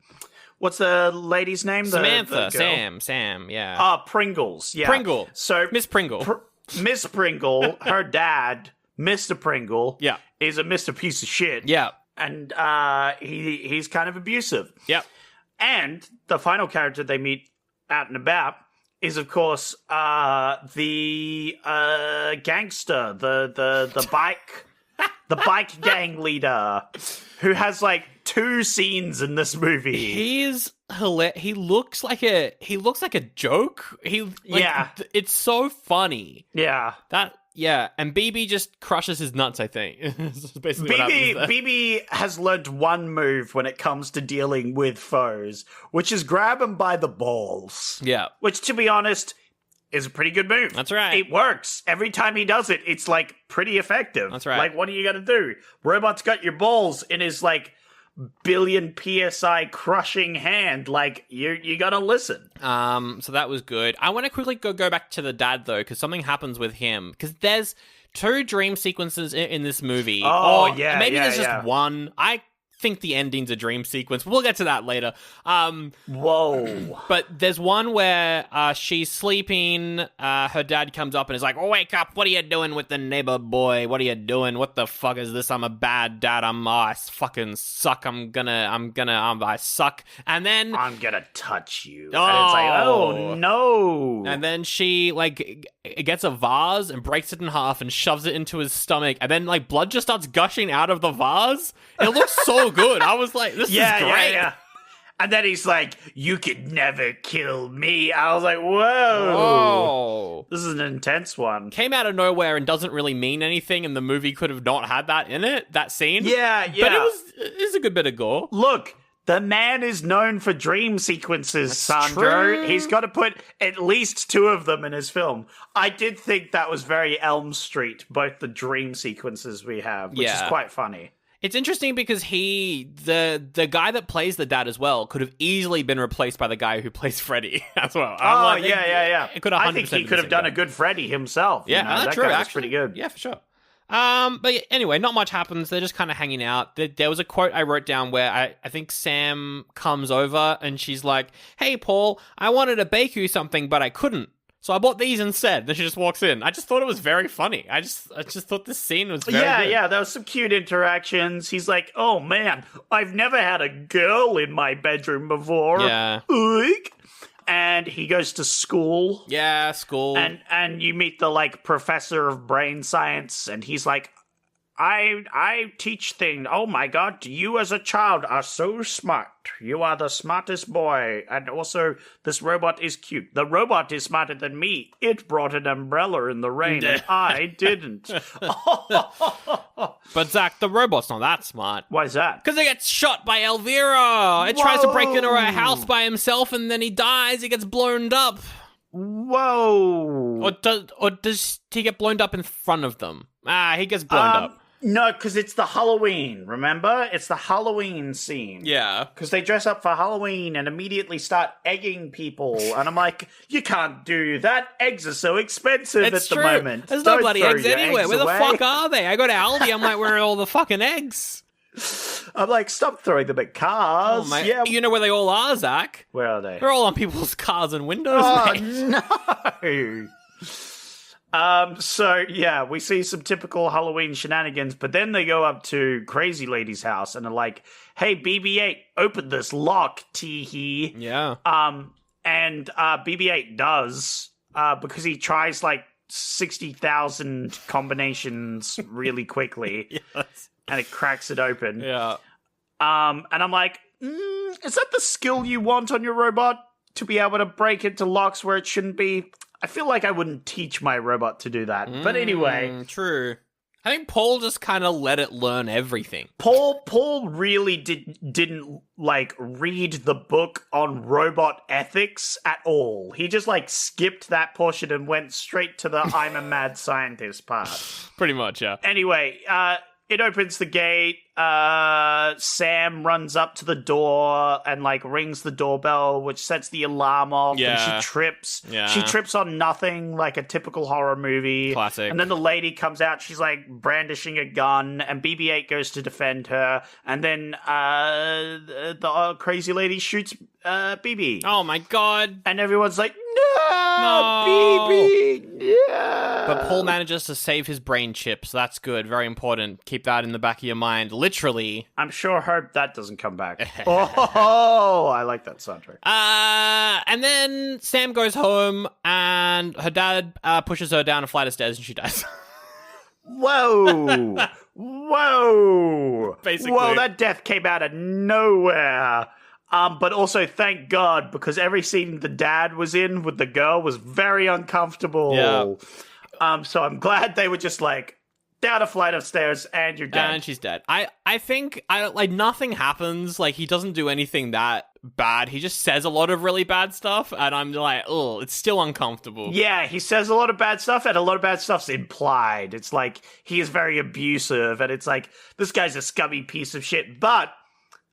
what's the lady's name? Samantha. The Sam, yeah. Pringles. Yeah. Pringle. So Miss Pringle. Miss Pringle, her dad, Mr. Pringle, yeah, is a Mr. Piece of Shit. Yeah. And he's kind of abusive. Yep. And the final character they meet out and about is, of course, the gangster, the bike gang leader, who has like 2 scenes in this movie. He's hilarious. He looks like a joke. It's so funny. Yeah. And BB just crushes his nuts, I think. That's basically BB has learned one move when it comes to dealing with foes, which is grab him by the balls. Yeah. Which, to be honest, is a pretty good move. That's right. It works. Every time he does it, it's, like, pretty effective. That's right. Like, what are you gonna do? Robot's got your balls in his, like, billion PSI crushing hand. Like, you gotta listen. So that was good. I want to quickly go back to the dad, though, because something happens with him. Because there's 2 dream sequences in this movie. Oh, or yeah, maybe yeah, there's yeah. just one. I think the ending's a dream sequence. We'll get to that later. Whoa. But there's one where she's sleeping. Her dad comes up and is like, "Oh, wake up. What are you doing with the neighbor boy? What are you doing? What the fuck is this? I'm a bad dad. I fucking suck. I suck." And then I'm gonna touch you. And it's like, oh no. And then she gets a vase and breaks it in half and shoves it into his stomach. And then blood just starts gushing out of the vase. It looks so good. I was like, this is great. Yeah. And then he's like, "You could never kill me." I was like, whoa. This is an intense one. Came out of nowhere and doesn't really mean anything, and the movie could have not had that in it, that scene. Yeah. But it was a good bit of gore. Look, the man is known for dream sequences, Sandro. True. He's got to put at least 2 of them in his film. I did think that was very Elm Street, both the dream sequences we have, which is quite funny. It's interesting because the guy that plays the dad as well could have easily been replaced by the guy who plays Freddy as well. Yeah. It could have I think he could have done a good Freddy himself. Yeah, that true. guy was Actually, pretty good. Yeah, for sure. But anyway, not much happens. They're just kind of hanging out. There was a quote I wrote down where I think Sam comes over and she's like, "Hey, Paul, I wanted to bake you something, but I couldn't. So I bought these instead." Then she just walks in. I just thought it was very funny. I just thought this scene was very good. Yeah, there was some cute interactions. He's like, "Oh man, I've never had a girl in my bedroom before." Yeah. Oik. And he goes to school. Yeah, school. And you meet the professor of brain science, and he's like, I teach things. Oh my god, you as a child are so smart. You are the smartest boy. And also, this robot is cute. The robot is smarter than me. It brought an umbrella in the rain, and I didn't. But Zach, the robot's not that smart. Why is that? Because it ggets shot by Elvira. It tries to break into her house by himself, and then he dies. He gets blown up. Whoa. Or does he get blown up in front of them? He gets blown up. No, because it's the Halloween, remember? It's the Halloween scene. Yeah. Because they dress up for Halloween and immediately start egging people. And I'm like, you can't do that. Eggs are so expensive at the moment. There's Don't no bloody throw eggs your anywhere. eggs Where the away. fuck are they? I go to Aldi, I'm like, where are all the fucking eggs? I'm like, stop throwing them at cars. Oh, my. Yeah. You know where they all are, Zach? Where are they? They're all on people's cars and windows, Oh, mate. no. So yeah, we see some typical Halloween shenanigans, but then they go up to Crazy Lady's house and are like, "Hey, BB-8, open this lock, tee-hee." Yeah. And BB-8 does, because he tries 60,000 combinations really quickly. Yes. And it cracks it open. Yeah. And I'm like, is that the skill you want on your robot? To be able to break into locks where it shouldn't be? I feel like I wouldn't teach my robot to do that. But anyway. True. I think Paul just kind of let it learn everything. Paul really didn't read the book on robot ethics at all. He just skipped that portion and went straight to the I'm a mad scientist part. Pretty much, yeah. Anyway, it opens the gate. Sam runs up to the door and rings the doorbell, which sets the alarm off. Yeah. And she trips. Yeah. She trips on nothing, like a typical horror movie. Classic. And then the lady comes out. She's brandishing a gun, and BB-8 goes to defend her. And then the crazy lady shoots BB. Oh my god. And everyone's like, no, BB, no. But Paul manages to save his brain chip, so that's good. Very important. Keep that in the back of your mind. Literally. I'm sure hope that doesn't come back. Oh, I like that soundtrack. And then Sam goes home, and her dad pushes her down a flight of stairs, and she dies. Whoa. Whoa. Basically. Whoa, that death came out of nowhere. But also, thank God, because every scene the dad was in with the girl was very uncomfortable. Yeah. So I'm glad they were just down a flight of stairs and you're dead. And she's dead. I think nothing happens. He doesn't do anything that bad. He just says a lot of really bad stuff, and I'm like, oh, it's still uncomfortable. Yeah, he says a lot of bad stuff, and a lot of bad stuff's implied. It's he is very abusive, and it's this guy's a scummy piece of shit. But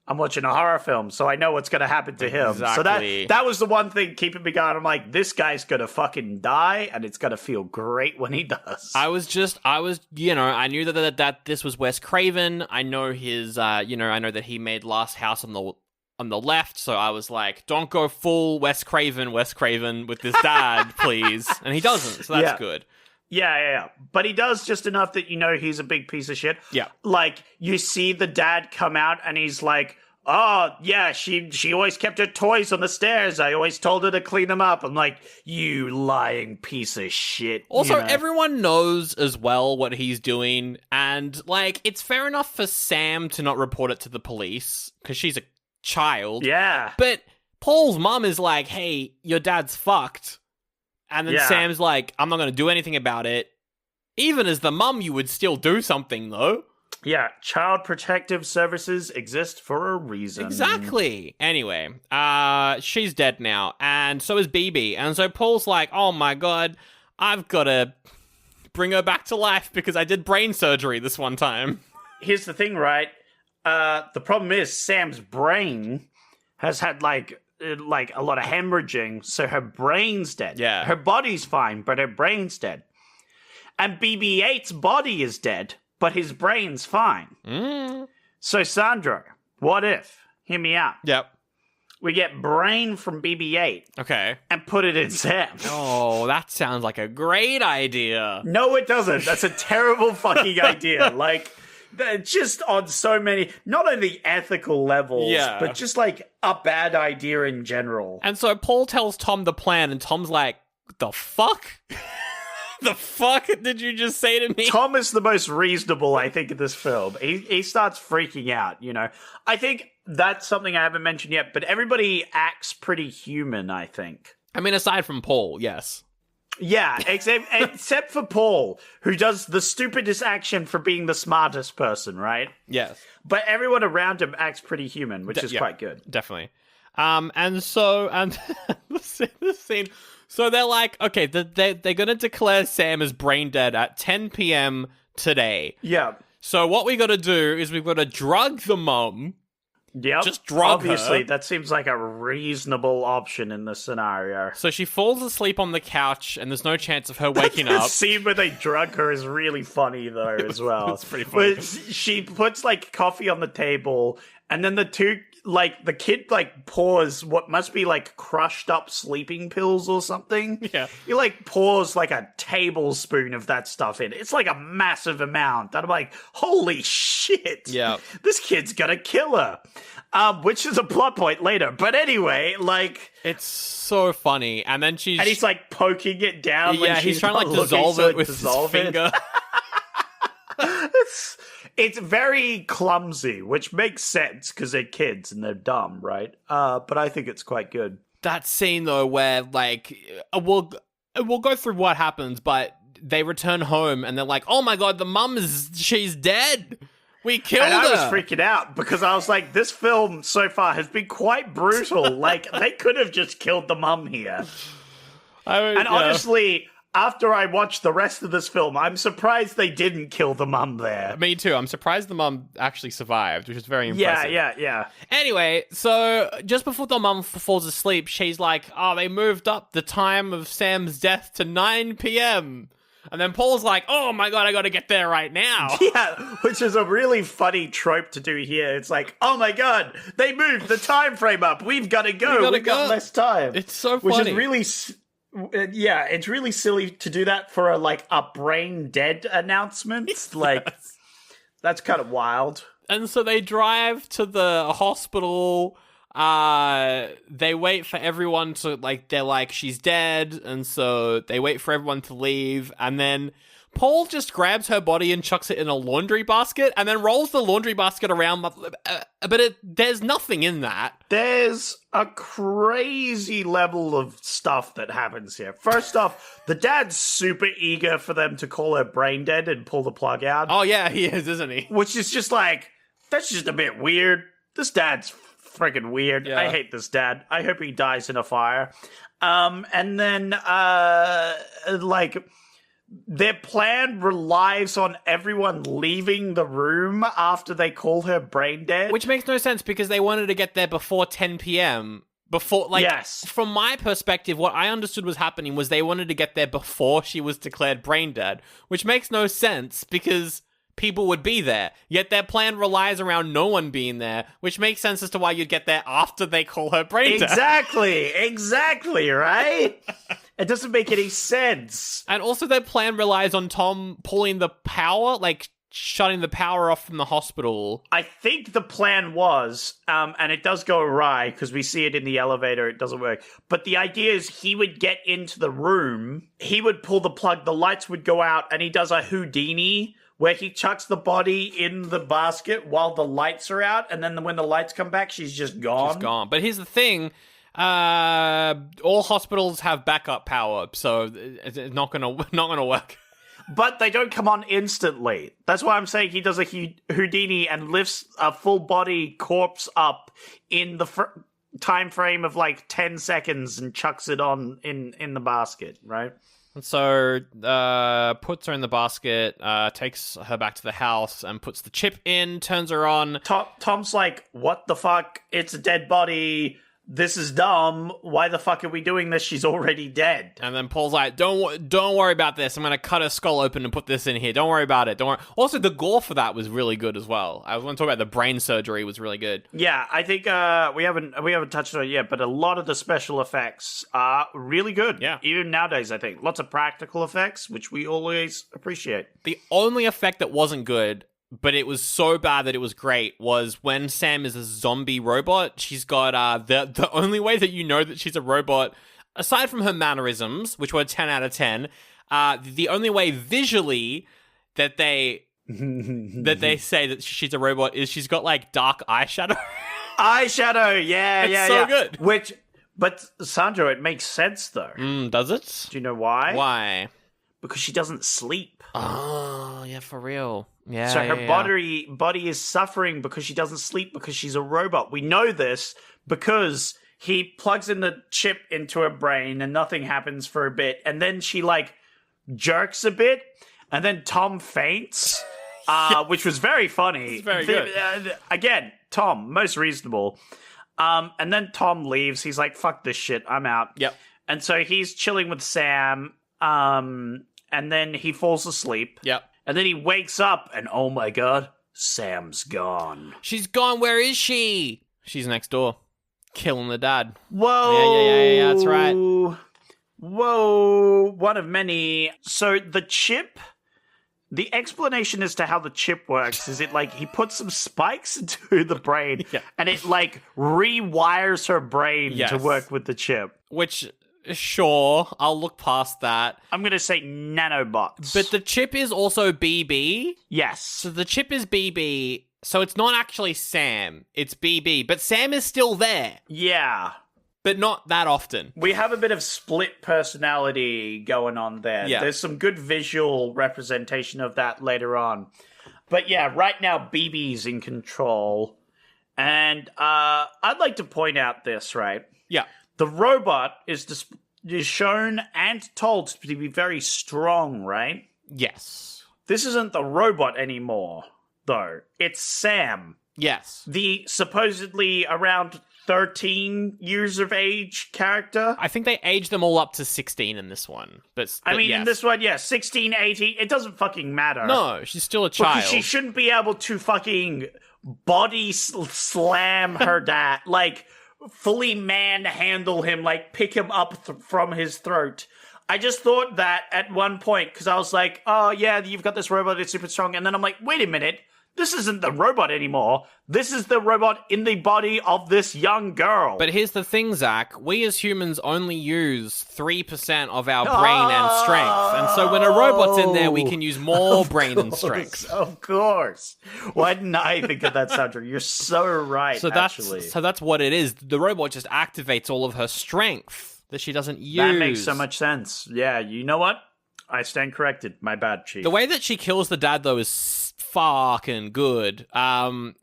I'm watching a horror film, so I know what's going to happen to him. Exactly. So that was the one thing keeping me going. I'm like, this guy's going to fucking die, and it's going to feel great when he does. I knew that this was Wes Craven. I know his, I know that he made Last House on the left, so I was like, don't go full Wes Craven with this dad, please. And he doesn't, so that's good. Yeah. But he does just enough that you know he's a big piece of shit. Yeah. Like, you see the dad come out and he's like, oh, yeah, she always kept her toys on the stairs. I always told her to clean them up. I'm like, you lying piece of shit. Also, everyone knows as well what he's doing. And, like, it's fair enough for Sam to not report it to the police because she's a child. Yeah. But Paul's mom is like, hey, your dad's fucked. And then Sam's like, I'm not going to do anything about it. Even as the mum, you would still do something, though. Yeah, Child Protective Services exist for a reason. Exactly. Anyway, she's dead now, and so is BB. And so Paul's like, oh my god, I've got to bring her back to life because I did brain surgery this one time. Here's the thing, right? The problem is Sam's brain has had, like a lot of hemorrhaging, so her brain's dead. Yeah. Her body's fine, but her brain's dead. And BB-8's body is dead, but his brain's fine. So, Sandro, what if? Hear me out. Yep. We get brain from BB-8. Okay. And put it in Sam. Oh, that sounds like a great idea. No, it doesn't. That's a terrible fucking idea. Like, just on so many, not only ethical levels, but just like a bad idea in general. And so Paul tells Tom the plan, and Tom's like, the fuck? The fuck did you just say to me? Tom is the most reasonable, I think, in this film. He starts freaking out, you know. I think that's something I haven't mentioned yet, but everybody acts pretty human, I think. I mean, aside from Paul, yes. Yeah, except for Paul, who does the stupidest action for being the smartest person, right? Yes. But everyone around him acts pretty human, which is quite good. Definitely. And this scene... So they're like, okay, they're going to declare Sam as brain dead at 10 p.m. today. Yeah. So what we got to do is we've got to drug the mum. Yep. Just drug Obviously, her. that seems like a reasonable option in this scenario. So she falls asleep on the couch, and there's no chance of her waking up. The scene where they drug her is really funny, though, as well. It's pretty funny. But she puts, like, coffee on the table, and then the kid, pours what must be, like, crushed up sleeping pills or something. Yeah. He, pours, a tablespoon of that stuff in. It's, a massive amount. And I'm like, holy shit. Yeah. This kid's gonna kill her. Which is a plot point later. But anyway, it's so funny. And then she's... And he's, poking it down. Yeah, he's trying to, dissolve it with his finger. It's very clumsy, which makes sense because they're kids and they're dumb, right? But I think it's quite good. That scene, though, where, we'll go through what happens, but they return home and they're like, oh my god, she's dead! We killed her! And I was freaking out because I was like, this film so far has been quite brutal. They could have just killed the mum here. Honestly... After I watched the rest of this film, I'm surprised they didn't kill the mum there. Me too. I'm surprised the mum actually survived, which is very impressive. Yeah. Anyway, so just before the mum falls asleep, she's like, oh, they moved up the time of Sam's death to 9 p.m. And then Paul's like, oh my god, I gotta get there right now. Yeah, which is a really funny trope to do here. It's like, oh my god, they moved the time frame up. We've gotta go. We've got less time. It's so funny. Which is really... Yeah, it's really silly to do that for a brain dead announcement. That's kind of wild. And so they drive to the hospital. They wait for everyone to they're like, she's dead, and so they wait for everyone to leave, and then Paul just grabs her body and chucks it in a laundry basket, and then rolls the laundry basket around, but there's nothing in that. There's a crazy level of stuff that happens here. First off, the dad's super eager for them to call her brain dead and pull the plug out. Oh yeah, he is, isn't he? Which is just that's just a bit weird. This dad's freaking weird. Yeah. I hate this dad. I hope he dies in a fire. And then, their plan relies on everyone leaving the room after they call her brain dead. Which makes no sense because they wanted to get there before 10 p.m. Yes. From my perspective, what I understood was happening was they wanted to get there before she was declared brain dead, which makes no sense because people would be there. Yet their plan relies around no one being there, which makes sense as to why you'd get there after they call her brain dead. Exactly, right? It doesn't make any sense. And also their plan relies on Tom pulling the power, like shutting the power off from the hospital. I think the plan was, and it does go awry because we see it in the elevator, it doesn't work. But the idea is he would get into the room, he would pull the plug, the lights would go out, and he does a Houdini where he chucks the body in the basket while the lights are out, and then when the lights come back, she's just gone. She's gone. But here's the thing. All hospitals have backup power, so it's not gonna work. But they don't come on instantly. That's why I'm saying he does a Houdini and lifts a full body corpse up in the time frame of like 10 seconds and chucks it on in the basket, right? And so puts her in the basket, takes her back to the house and puts the chip in, turns her on. Tom's like, what the fuck? It's a dead body. This is dumb. Why the fuck are we doing this? She's already dead. And then Paul's like, don't worry about this. I'm going to cut her skull open and put this in here. Don't worry about it. Don't worry. Also, the gore for that was really good as well. I was going to talk about the brain surgery was really good. Yeah, I think we haven't touched on it yet, but a lot of the special effects are really good. Yeah. Even nowadays, I think. Lots of practical effects, which we always appreciate. The only effect that wasn't good, but it was so bad that it was great, was when Sam is a zombie robot. She's got the only way that you know that she's a robot, aside from her mannerisms, which were 10 out of 10, the only way visually that they say that she's a robot is she's got like dark eyeshadow. Eyeshadow, yeah, it's so good. But Sandro, it makes sense though. Does it? Do you know why? Why? Because she doesn't sleep. Oh, yeah, for real. Yeah. So her body is suffering because she doesn't sleep because she's a robot. We know this because he plugs in the chip into her brain and nothing happens for a bit. And then she like jerks a bit and then Tom faints, which was very funny. It's very good. Again, Tom, most reasonable. And then Tom leaves. He's like, fuck this shit. I'm out. Yep. And so he's chilling with Sam. And then he falls asleep. Yep. And then he wakes up and, oh my god, Sam's gone. She's gone. Where is she? She's next door. Killing the dad. Whoa. Yeah, that's right. Whoa. One of many. So the chip, the explanation as to how the chip works is it like he puts some spikes into the brain and it like rewires her brain to work with the chip. Which... Sure, I'll look past that. I'm going to say nanobots. But the chip is also BB? Yes. So the chip is BB, so it's not actually Sam, it's BB. But Sam is still there. Yeah. But not that often. We have a bit of split personality going on there. Yeah. There's some good visual representation of that later on. But yeah, right now BB's in control. And I'd like to point out this, right? Yeah. The robot is shown and told to be very strong, right? Yes. This isn't the robot anymore, though. It's Sam. Yes. The supposedly around 13 years of age character. I think they aged them all up to 16 in this one. But I mean, yes. in this one, 16, 18, it doesn't fucking matter. No, she's still a child. Because she shouldn't be able to fucking body slam her dad. Like... fully manhandle him, like pick him up from his throat. I just thought that at one point, because I was like, oh yeah, you've got this robot, it's super strong. And then I'm like, wait a minute, this isn't the robot anymore. This is the robot in the body of this young girl. But here's the thing, Zach. We as humans only use 3% of our brain and strength. And so when a robot's in there, we can use more brain and strength. Of course. Why didn't I think of that, Sandra? You're so right, so actually. So that's what it is. The robot just activates all of her strength that she doesn't use. That makes so much sense. Yeah, you know what? I stand corrected. My bad, Chief. The way that she kills the dad, though, is fucking good.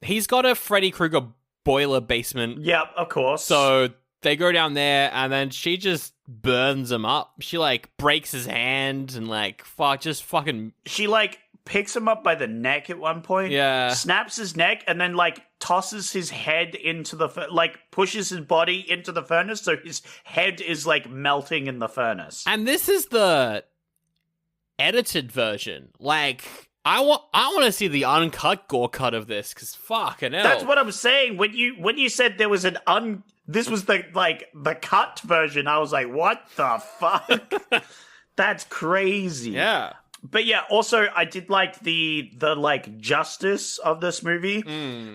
He's got a Freddy Krueger boiler basement. Yep, of course. So they go down there, and then she just burns him up. She, like, breaks his hand and, like, fucking... She, like, picks him up by the neck at one point. Yeah. Snaps his neck and then, like, tosses his head into the... pushes his body into the furnace so his head is, like, melting in the furnace. And this is the edited version. Like... I want to see the uncut gore cut of this, because fucking hell. That's what I'm saying. When you said there was this was the cut version, I was like, what the fuck? That's crazy. Yeah. But yeah, also I did like the like justice of this movie,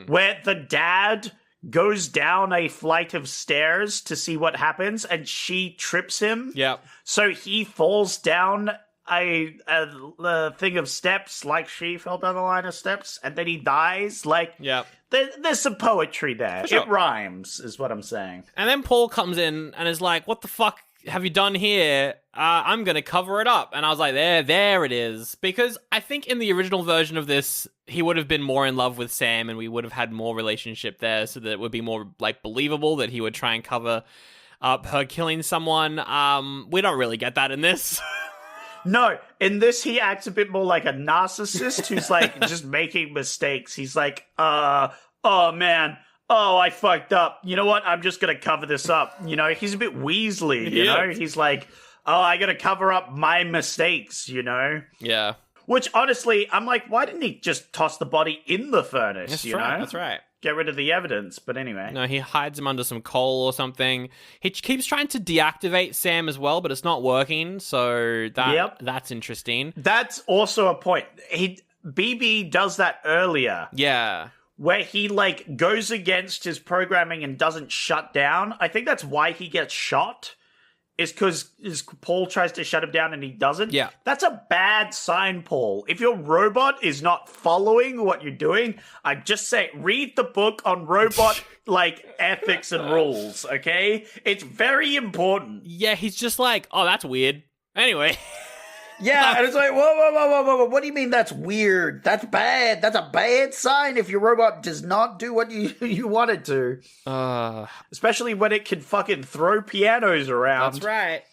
where the dad goes down a flight of stairs to see what happens, and she trips him. Yep. So he falls down a thing of steps, like she fell down the line of steps, and then he dies. Like, yep. There's some poetry there. Sure. It rhymes, is what I'm saying. And then Paul comes in and is like, what the fuck have you done here? I'm going to cover it up. And I was like, there it is. Because I think in the original version of this, he would have been more in love with Sam and we would have had more relationship there, so that it would be more, like, believable that he would try and cover up her killing someone. We don't really get that in this. No, in this, he acts a bit more like a narcissist who's, like, just making mistakes. He's like, oh, man, I fucked up. You know what? I'm just going to cover this up. You know, he's a bit Weasley, you know? He's like, I got to cover up my mistakes, you know? Yeah. Which, honestly, I'm like, why didn't he just toss the body in the furnace, That's right. Get rid of the evidence, but anyway. No, he hides him under some coal or something. He keeps trying to deactivate Sam as well, but it's not working, so that's interesting. That's also a point. BB does that earlier. Yeah. Where he, like, goes against his programming and doesn't shut down. I think that's why he gets shot. Is because Paul tries to shut him down and he doesn't. Yeah. That's a bad sign, Paul. If your robot is not following what you're doing, I just say, read the book on robot, like, ethics and rules, okay? It's very important. Yeah, he's just like, oh, that's weird. Anyway. Yeah, and it's like, whoa. What do you mean that's weird? That's bad. That's a bad sign if your robot does not do what you want it to. Especially when it can fucking throw pianos around. That's right.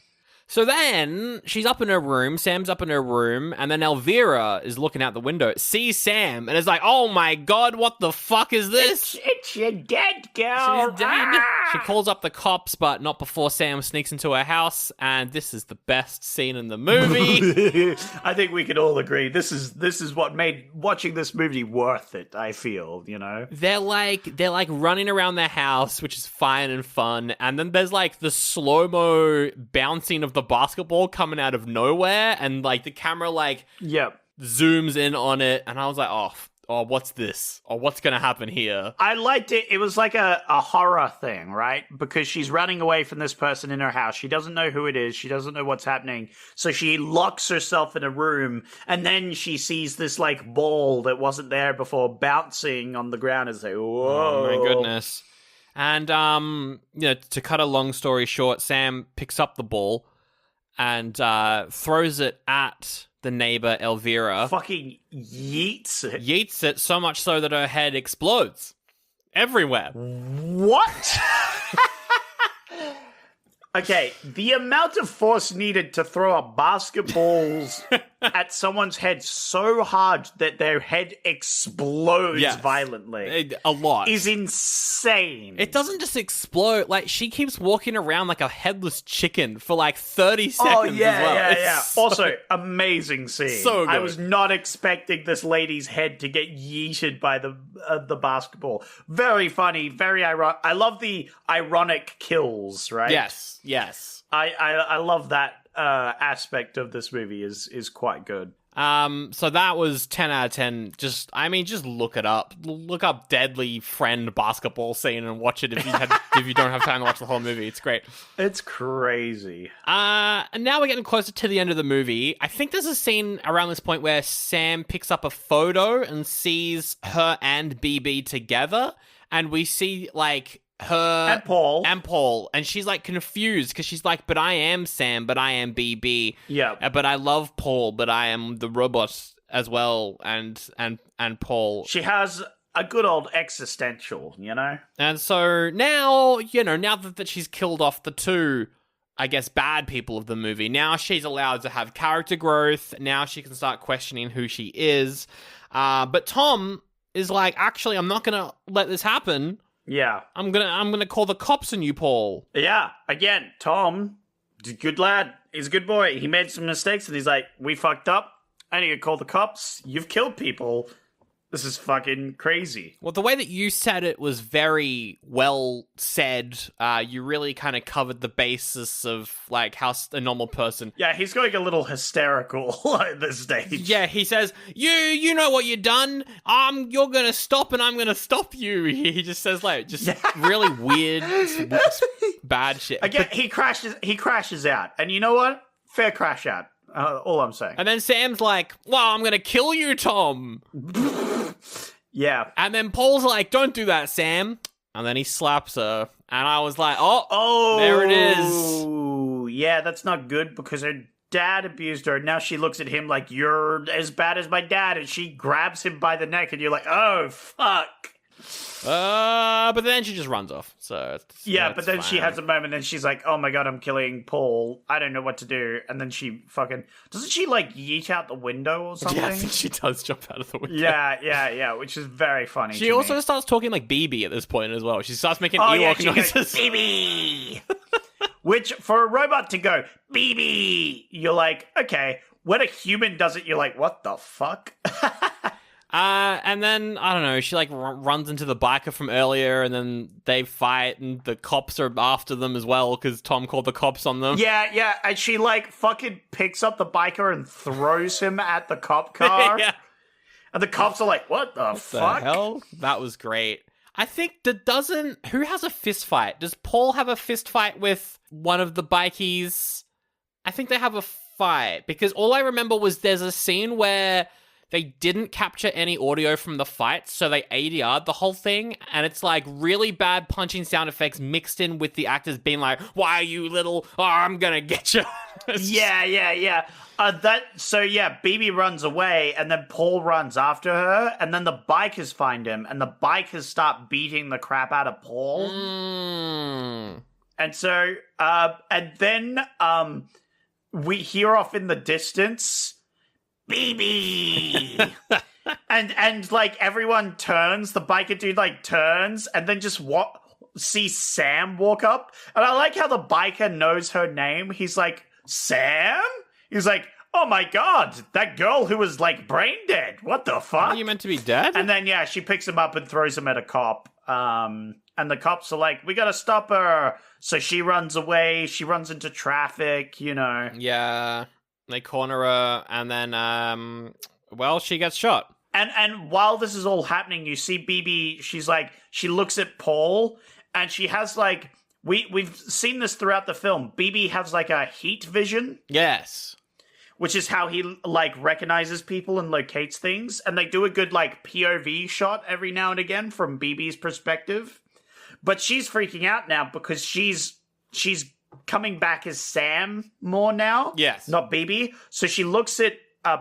So then, she's up in her room, Sam's up in her room, and then Elvira is looking out the window, sees Sam, and is like, oh my god, what the fuck is this? It's your dead girl. She's dead. She calls up the cops, but not before Sam sneaks into her house, and this is the best scene in the movie. I think we can all agree. This is what made watching this movie worth it, I feel, you know? They're like running around their house, which is fine and fun, and then there's like the slow-mo bouncing of the basketball coming out of nowhere, and like the camera zooms in on it, and I was like, oh, what's this? Or what's gonna happen here? I liked it. It was like a horror thing, right? Because she's running away from this person in her house. She doesn't know who it is. She doesn't know what's happening. So she locks herself in a room, and then she sees this like ball that wasn't there before bouncing on the ground and say, whoa. Oh my goodness. And to cut a long story short, Sam picks up the ball and throws it at the neighbor, Elvira. Fucking yeets it. Yeets it so much so that her head explodes everywhere. What? Okay, the amount of force needed to throw a basketballs at someone's head so hard that their head explodes violently. A lot. Is insane. It doesn't just explode. Like, she keeps walking around like a headless chicken for like 30 seconds as well. Yeah. Also, amazing scene. So good. I was not expecting this lady's head to get yeeted by the basketball. Very funny, very ironic. I love the ironic kills, right? Yes. I love that aspect of this movie is quite good. So that was 10 out of 10. Just look it up. Look up Deadly Friend basketball scene and watch it if you don't have time to watch the whole movie. It's great. It's crazy. And now we're getting closer to the end of the movie. I think there's a scene around this point where Sam picks up a photo and sees her and BB together, and we see like her and Paul, and she's like confused because she's like, but I am Sam, but I am BB, but I love Paul, but I am the robot as well, and Paul. She has a good old existential, you know. And so now, now that she's killed off the two, I guess, bad people of the movie. Now she's allowed to have character growth. Now she can start questioning who she is. But Tom is like, actually, I'm not going to let this happen. Yeah. I'm gonna call the cops on you, Paul. Yeah. Again, Tom, good lad. He's a good boy. He made some mistakes and he's like, we fucked up. I need to call the cops. You've killed people. This is fucking crazy. Well, the way that you said it was very well said. You really kind of covered the basis of like how a normal person. Yeah, he's going a little hysterical at this stage. Yeah, he says, "You know what you've done. You're gonna stop, and I'm gonna stop you." He just says like just really weird, bad shit. Again, he crashes out, and you know what? Fair crash out. All I'm saying. And then Sam's like, "Well, I'm gonna kill you, Tom." Yeah. And then Paul's like, "Don't do that, Sam." And then he slaps her. And I was like, oh, there it is. Yeah, that's not good because her dad abused her. Now she looks at him like, you're as bad as my dad. And she grabs him by the neck and you're like, oh, fuck. But then she just runs off. So yeah, but then fine. She has a moment and she's like, oh my god, I'm killing Paul. I don't know what to do. And then she fucking... Doesn't she like yeet out the window or something? Yeah, I think she does jump out of the window. Yeah, which is very funny. She also starts talking like BB at this point as well. She starts making Ewok noises. Goes, BB! Which, for a robot to go, BB, you're like, okay. When a human does it, you're like, what the fuck? And then, I don't know, she like runs into the biker from earlier and then they fight and the cops are after them as well because Tom called the cops on them. Yeah, and she like fucking picks up the biker and throws him at the cop car. Yeah. And the cops are like, what the fuck? The hell? That was great. I think who has a fist fight? Does Paul have a fist fight with one of the bikies? I think they have a fight because all I remember was there's a scene where they didn't capture any audio from the fight, so they ADR'd the whole thing, and it's like really bad punching sound effects mixed in with the actors being like, why are you little? Oh, I'm gonna get you. Yeah. BB runs away, and then Paul runs after her, and then the bikers find him, and the bikers start beating the crap out of Paul. And so, and then we hear off in the distance, BB! and like everyone turns, the biker dude like turns and then just sees Sam walk up. And I like how the biker knows her name. He's like, Sam? He's like, oh my god, that girl who was like brain dead. What the fuck? Are you meant to be dead? And then yeah, she picks him up and throws him at a cop. And the cops are like, we gotta stop her. So she runs away, she runs into traffic, you know. Yeah. They corner her, and then, she gets shot. And while this is all happening, you see BB, she looks at Paul, and she has, like, we've seen this throughout the film. BB has, like, a heat vision. Yes. Which is how he, like, recognizes people and locates things. And they do a good, like, POV shot every now and again from BB's perspective. But she's freaking out now because she's coming back as Sam more now. Yes. Not BB. So she looks at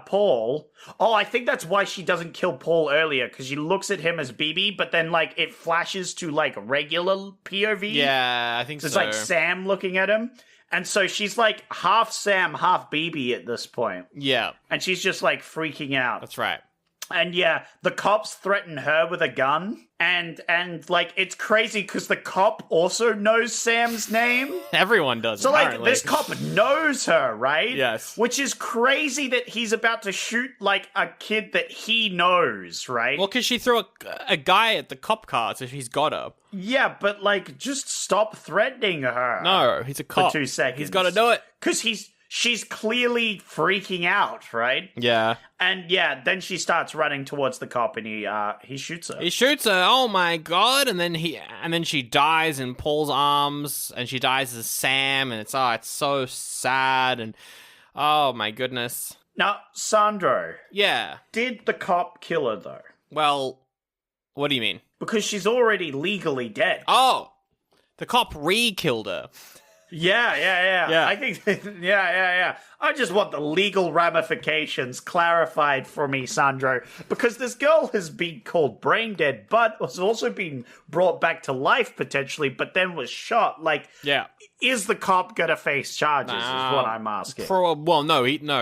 Paul. Oh, I think that's why she doesn't kill Paul earlier, because she looks at him as BB, but then, like, it flashes to, like, regular POV. Yeah, I think so. It's like Sam looking at him. And so she's, like, half Sam, half BB at this point. Yeah. And she's just, like, freaking out. That's right. And yeah, the cops threaten her with a gun. And like, it's crazy because the cop also knows Sam's name. Everyone does, So, apparently. like, this cop knows her, right? Yes. Which is crazy that he's about to shoot, like, a kid that he knows, right? Well, because she threw a guy at the cop car, so he's got her. Yeah, but, like, just stop threatening her. No, he's a cop. For 2 seconds. He's got to do it. Because she's clearly freaking out, right? Yeah. And yeah, then she starts running towards the cop and he shoots her. He shoots her, oh my god, and then she dies in Paul's arms, and she dies as Sam, and it's so sad, and oh my goodness. Now, Sandro. Yeah. Did the cop kill her, though? Well, what do you mean? Because she's already legally dead. Oh! The cop re-killed her. Yeah. I think, yeah. I just want the legal ramifications clarified for me, Sandro, because this girl has been called brain dead, but has also been brought back to life potentially, but then was shot. Like, is the cop gonna face charges? Is what I'm asking.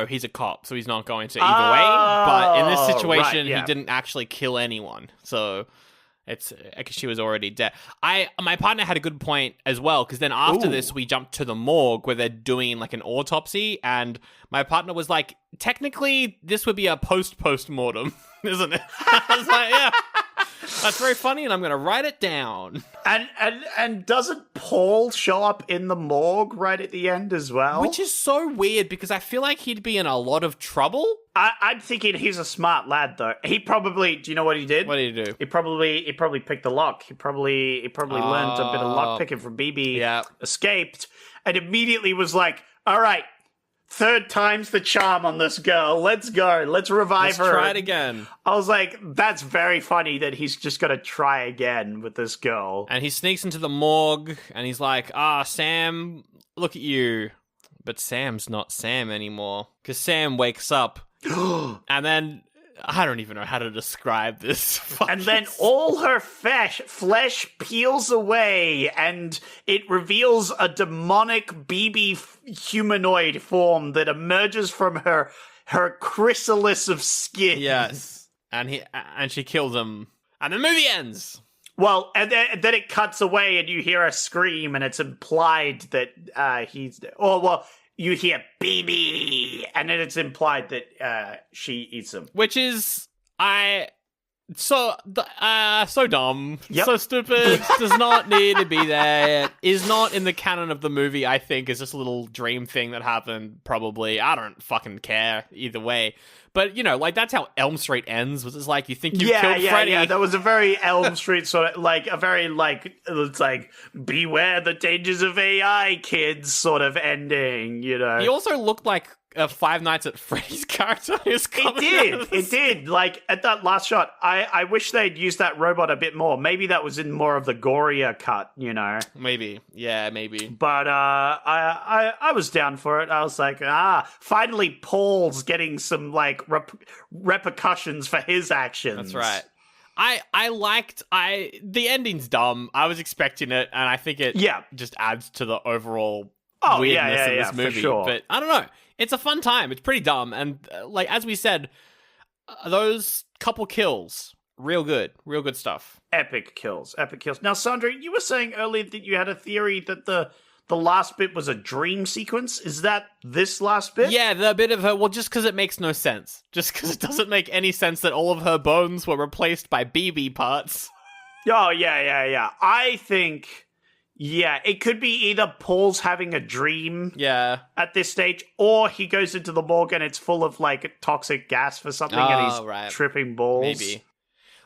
He's a cop, so he's not going to either way. But in this situation, he didn't actually kill anyone, so. It's because she was already dead. My partner had a good point as well, because then after this, we jumped to the morgue where they're doing like an autopsy, and my partner was like, technically, this would be a post-mortem, isn't it? I was like, yeah, that's very funny, and I'm going to write it down. And doesn't Paul show up in the morgue right at the end as well? Which is so weird, because I feel like he'd be in a lot of trouble. I'm thinking he's a smart lad, though. He probably, do you know what he did? What did he do? He probably picked the lock. He probably learned a bit of lock picking from BB, escaped, and immediately was like, all right, third time's the charm on this girl. Let's go. Let's revive her. Let's try it again. I was like, that's very funny that he's just going to try again with this girl. And he sneaks into the morgue, and he's like, Sam, look at you. But Sam's not Sam anymore, because Sam wakes up. And then, I don't even know how to describe this. And then all her flesh peels away, and it reveals a demonic BB humanoid form that emerges from her chrysalis of skin. Yes, and she kills him, and the movie ends. Well, and then it cuts away, and you hear a scream, and it's implied that he's... Oh, well... You hear BB, and then it's implied that she eats him. Which is so dumb, so stupid. Does not need to be there. Is not in the canon of the movie. I think is just a little dream thing that happened. Probably, I don't fucking care either way. But, you know, like, that's how Elm Street ends, was it's like, you think you killed Freddy. Yeah, that was a very Elm Street sort of, like, a very, like, it's like, beware the dangers of AI, kids, sort of ending, you know? He also looked like a Five Nights at Freddy's character. It did. Like, at that last shot, I wish they'd used that robot a bit more. Maybe that was in more of the gorier cut, you know? Maybe. Yeah, maybe. But I was down for it. I was like, finally Paul's getting some, like, repercussions for his actions. That's right. I liked the ending's dumb. I was expecting it, and I think it just adds to the overall weirdness of this movie. For sure. But I don't know. It's a fun time. It's pretty dumb. And like, as we said, those couple kills, real good stuff. Epic kills. Now, Sandra, you were saying earlier that you had a theory that the last bit was a dream sequence. Is that this last bit? Yeah, the bit of her, well, just because it makes no sense. Just because it doesn't make any sense that all of her bones were replaced by BB parts. Oh, yeah. I think... Yeah, it could be either Paul's having a dream at this stage, or he goes into the morgue and it's full of, like, toxic gas for something and he's tripping balls. Maybe.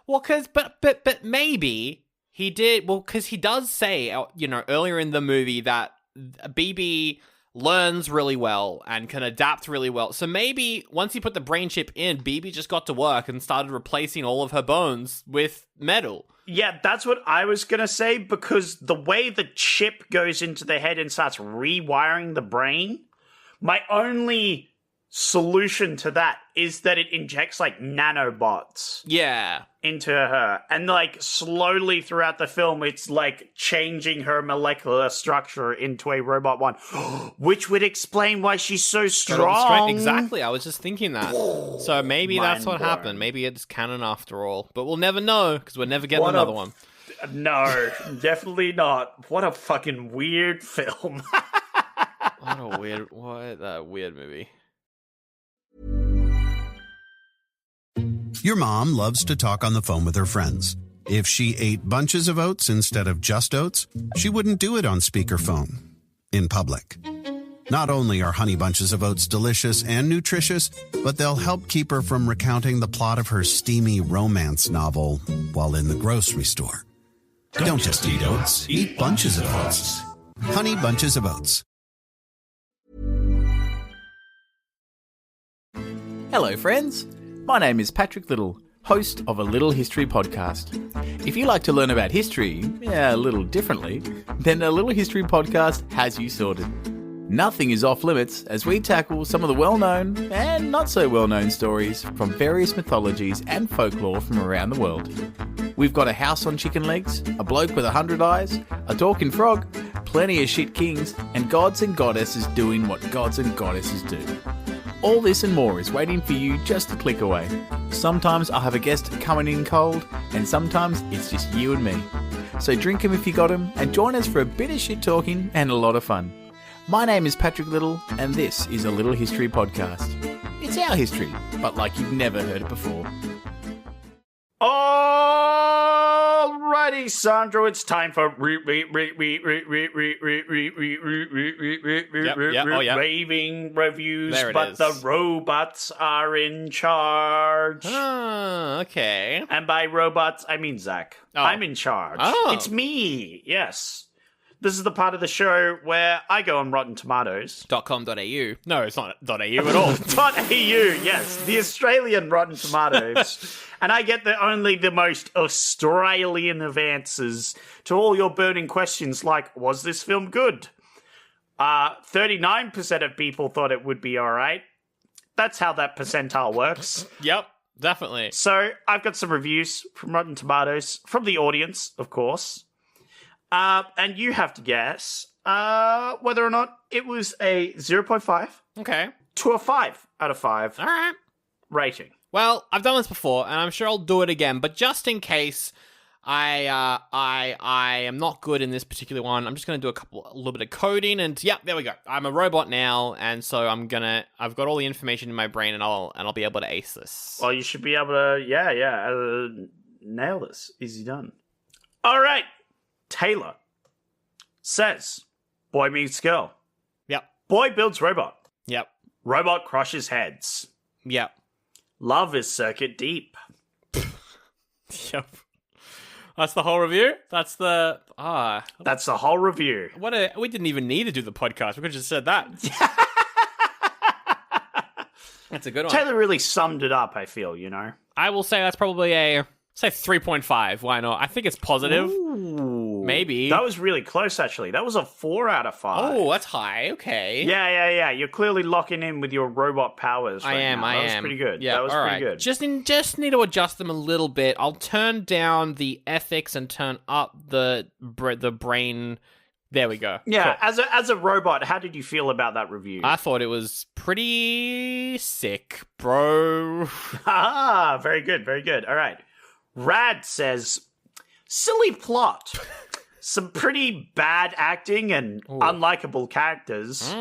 Well, but maybe he did, well, because he does say, you know, earlier in the movie that BB learns really well and can adapt really well. So maybe once he put the brain chip in, BB just got to work and started replacing all of her bones with metal. Yeah, that's what I was going to say, because the way the chip goes into the head and starts rewiring the brain, my only solution to that is that it injects, like, nanobots into her. And, like, slowly throughout the film, it's, like, changing her molecular structure into a robot one, which would explain why she's so strong. Exactly, I was just thinking that. So maybe that's what happened. Maybe it's canon after all. But we'll never know, because we're never getting another one. No, definitely not. What a fucking weird film. What a weird movie. Your mom loves to talk on the phone with her friends. If she ate bunches of oats instead of just oats, she wouldn't do it on speakerphone in public. Not only are Honey Bunches of Oats delicious and nutritious, but they'll help keep her from recounting the plot of her steamy romance novel while in the grocery store. Don't just eat oats, eat bunches of oats. Honey Bunches of Oats. Hello, friends. My name is Patrick Little, host of A Little History podcast. If you like to learn about history, a little differently, then A Little History podcast has you sorted. Nothing is off limits as we tackle some of the well-known and not so well-known stories from various mythologies and folklore from around the world. We've got a house on chicken legs, a bloke with 100 eyes, a talking frog, plenty of shit kings, and gods and goddesses doing what gods and goddesses do. All this and more is waiting for you just a click away. Sometimes I'll have a guest coming in cold, and sometimes it's just you and me. So drink 'em if you got 'em, and join us for a bit of shit talking and a lot of fun. My name is Patrick Little, and this is A Little History podcast. It's our history, but like you've never heard it before. Alrighty, Sandro, it's time for raving reviews, but the robots are in charge. Oh, okay. And by robots, I mean Zach. Oh. I'm in charge. Oh. It's me, yes. This is the part of the show where I go on Rotten Tomatoes. .com.au. No, it's not .au at all. .au, yes. The Australian Rotten Tomatoes. And I get only the most Australian of answers to all your burning questions like, was this film good? 39% of people thought it would be all right. That's how that percentile works. Yep, definitely. So I've got some reviews from Rotten Tomatoes, from the audience, of course. And you have to guess whether or not it was a 0.5 Okay. to a 5 out of 5 All right. rating. Well, I've done this before, and I'm sure I'll do it again. But just in case I am not good in this particular one, I'm just going to do a little bit of coding. And yep, there we go. I'm a robot now, and so I've got all the information in my brain, and I'll be able to ace this. Well, you should be able to, nail this. Easy done. All right. Taylor says, boy meets girl. Yep. Boy builds robot. Yep. Robot crushes heads. Yep. Love is circuit deep. Yep. That's the whole review? That's the... That's the whole review. We didn't even need to do the podcast. We could have just said that. That's a good one. Taylor really summed it up, I feel, I will say that's probably say 3.5. Why not? I think it's positive. Ooh. Maybe. That was really close, actually. That was a 4 out of 5. Oh, that's high. Okay. Yeah. You're clearly locking in with your robot powers right now. I am. That was pretty good. Yeah, that was all pretty right. good. Just need to adjust them a little bit. I'll turn down the ethics and turn up the brain. There we go. Yeah, cool. as a robot, how did you feel about that review? I thought it was pretty sick, bro. Very good, very good. All right. Rad says, silly plot. Some pretty bad acting and unlikable characters.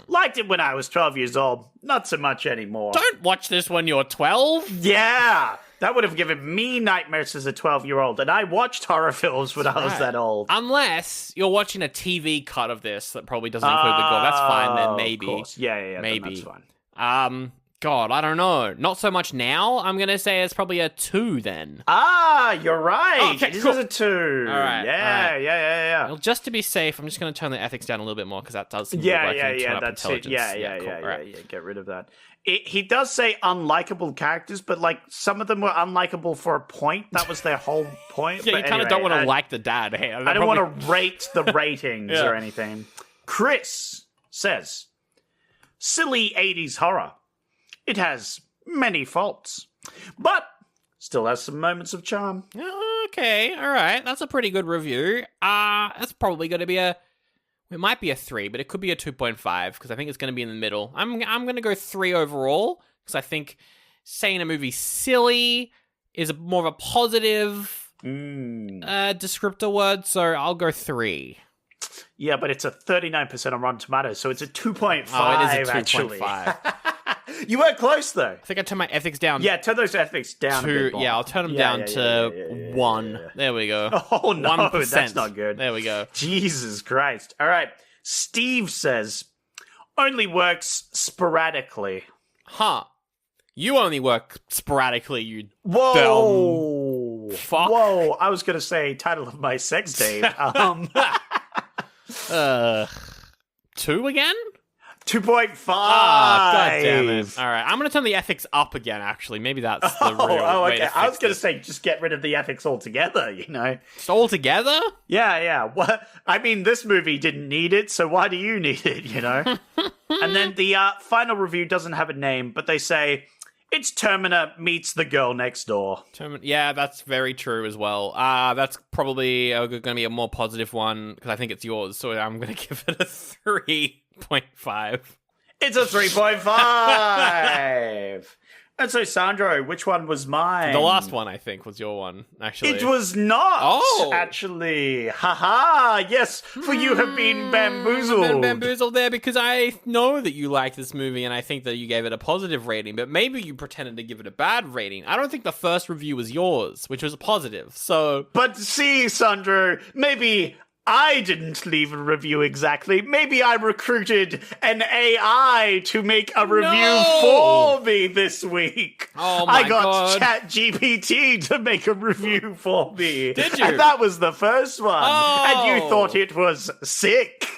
Liked it when I was 12 years old. Not so much anymore. Don't watch this when you're 12. Yeah. That would have given me nightmares as a 12-year-old. And I watched horror films when I was that old. Unless you're watching a TV cut of this that probably doesn't include the gore. That's fine then, maybe. Of course. Yeah. Maybe. That's fine. God, I don't know. Not so much now. I'm going to say it's probably a 2 then. You're right. Okay, this cool. is a 2. All right. Yeah. Well, just to be safe, I'm just going to turn the ethics down a little bit more because that does seem to be working. That's it. Yeah. Cool. Right. Yeah. Get rid of that. He does say unlikable characters, but some of them were unlikable for a point. That was their whole point. Yeah, you kind of don't want to like the dad. Hey, I don't want to rate the ratings or anything. Chris says, silly 80s horror. It has many faults, but still has some moments of charm. Okay, all right. That's a pretty good review. That's probably going to be it might be a 3, but it could be a 2.5 because I think it's going to be in the middle. I'm going to go 3 overall because I think saying a movie silly is more of a positive descriptor word, so I'll go 3. Yeah, but it's a 39% on Rotten Tomatoes, so it's a 2.5. Oh, it is a 2.5. Actually. You were close, though. I think I turned my ethics down. Yeah, turn those ethics down a bit more. Yeah, I'll turn them down to 1. There we go. Oh, no, 1%. That's not good. There we go. Jesus Christ. All right. Steve says, only works sporadically. Huh. You only work sporadically, you Whoa. dumb fuck. Whoa. I was going to say title of my sex tape. 2 again? 2.5. God damn it. All right. I'm going to turn the ethics up again, actually. Maybe that's the real way to fix I was going to it. say, just get rid of the ethics altogether, you know? Just altogether? Yeah. What? I mean, this movie didn't need it, so why do you need it, you know? And then the final review doesn't have a name, but they say, it's Terminator meets the girl next door. Yeah, that's very true as well. That's probably going to be a more positive one, because I think it's yours, so I'm going to give it a 3.5. It's a 3.5. And so, Sandro, which one was mine? The last one, I think, was your one, actually. It was not, actually. Haha, yes, for you have been bamboozled. I've been bamboozled there because I know that you like this movie and I think that you gave it a positive rating, but maybe you pretended to give it a bad rating. I don't think the first review was yours, which was a positive, so... But see, Sandro, maybe... I didn't leave a review exactly. Maybe I recruited an AI to make a review for me this week. Oh my God. I got God. ChatGPT to make a review for me. Did you? And that was the first one. Oh. And you thought it was sick.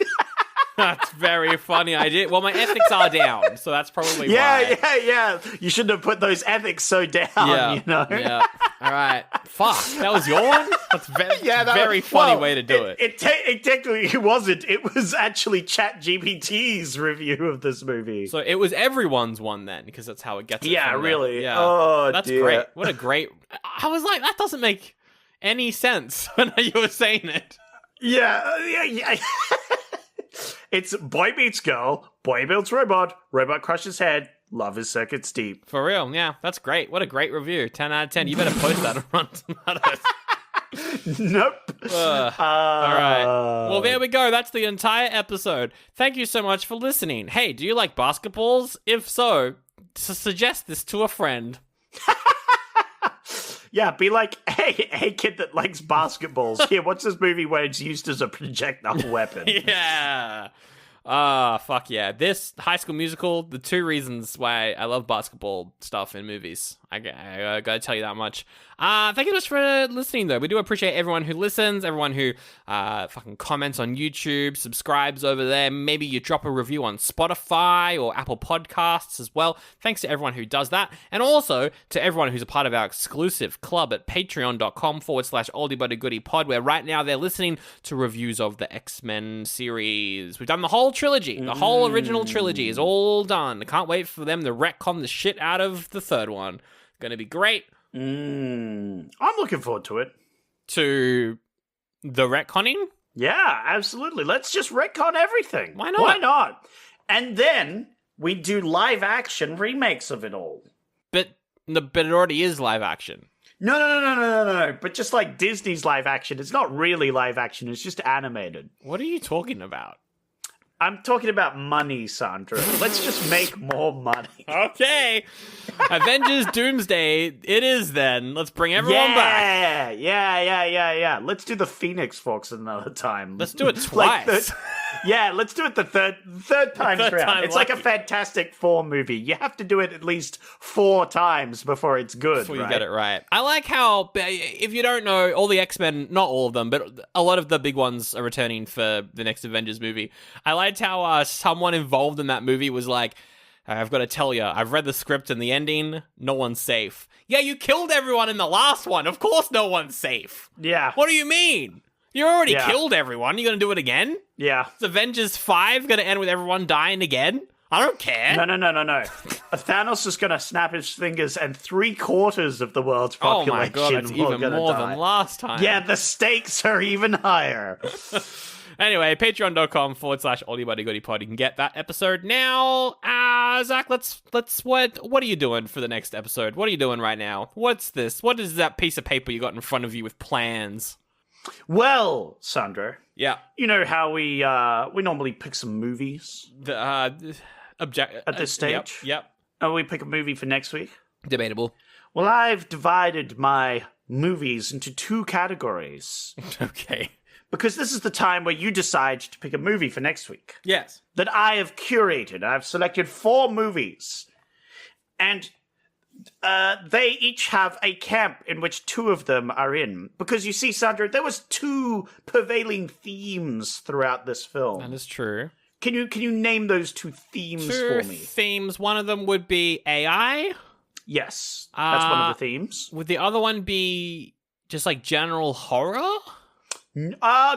That's very funny. I did. Well, my ethics are down, so that's probably why. Yeah. You shouldn't have put those ethics so down, you know? Yeah. All right. Fuck. That was your one? That's very funny way to do it. It technically wasn't. It was actually ChatGPT's review of this movie. So it was everyone's one then, because that's how it gets it. Yeah, really. Yeah. Oh, that's dear. great. What a great... I was like, that doesn't make any sense when you were saying it. Yeah. It's boy meets girl, boy builds robot, robot crushes head, love is circuits deep. For real, yeah, that's great. What a great review. 10 out of 10. You better post that on Rotten Tomatoes. Nope. All right. Well, there we go. That's the entire episode. Thank you so much for listening. Hey, do you like basketballs? If so, suggest this to a friend. Yeah, be like, hey, kid that likes basketballs. Here, what's this movie where it's used as a projectile weapon? Yeah. Fuck yeah. This High School Musical, the two reasons why I love basketball stuff in movies. I gotta tell you that much. Thank you so much for listening, though. We do appreciate everyone who listens, everyone who fucking comments on YouTube, subscribes over there. Maybe you drop a review on Spotify or Apple Podcasts as well. Thanks to everyone who does that. And also to everyone who's a part of our exclusive club at patreon.com/Oldie But a Goodie Pod, where right now they're listening to reviews of the X-Men series. We've done the whole trilogy. The whole original trilogy is all done. I can't wait for them to retcon the shit out of the third one. Gonna be great. I'm looking forward to it. To the retconning? Yeah, absolutely. Let's just retcon everything. Why not? Why not? And then we do live action remakes of it all. But it already is live action. No. But just like Disney's live action, it's not really live action. It's just animated. What are you talking about? I'm talking about money, Sandra. Let's just make more money. Okay. Avengers Doomsday, it is then. Let's bring everyone back. Yeah. Let's do the Phoenix Force another time. Let's do it twice. Let's do it the third time round. It's like a Fantastic Four movie. You have to do it at least 4 times before it's good, Before you get it right. I like how, if you don't know, all the X-Men, not all of them, but a lot of the big ones are returning for the next Avengers movie. I liked how someone involved in that movie was like, I've got to tell you, I've read the script and the ending, no one's safe. Yeah, you killed everyone in the last one. Of course no one's safe. Yeah. What do you mean? You already killed everyone. You going to do it again? Yeah. Is Avengers 5 going to end with everyone dying again? I don't care. No. Thanos is going to snap his fingers and 3/4 of the world's population oh my God, that's even more than last time. Yeah, the stakes are even higher. Anyway, patreon.com/Oldie But a Goodie Pod. You can get that episode now. Zach, what are you doing for the next episode? What are you doing right now? What's this? What is that piece of paper you got in front of you with plans? Well, Sandra. Yeah. You know how we normally pick some movies? At this stage? Yep. And we pick a movie for next week? Debatable. Well, I've divided my movies into 2 categories. Okay. Because this is the time where you decide to pick a movie for next week. Yes. That I have curated. I've selected 4 movies. And they each have a camp in which 2 of them are in. Because you see, Sandra, there was 2 prevailing themes throughout this film. That is true. Can you name those two themes Two for me? themes. One of them would be AI. Yes, that's one of the themes. Would the other one be just like general horror?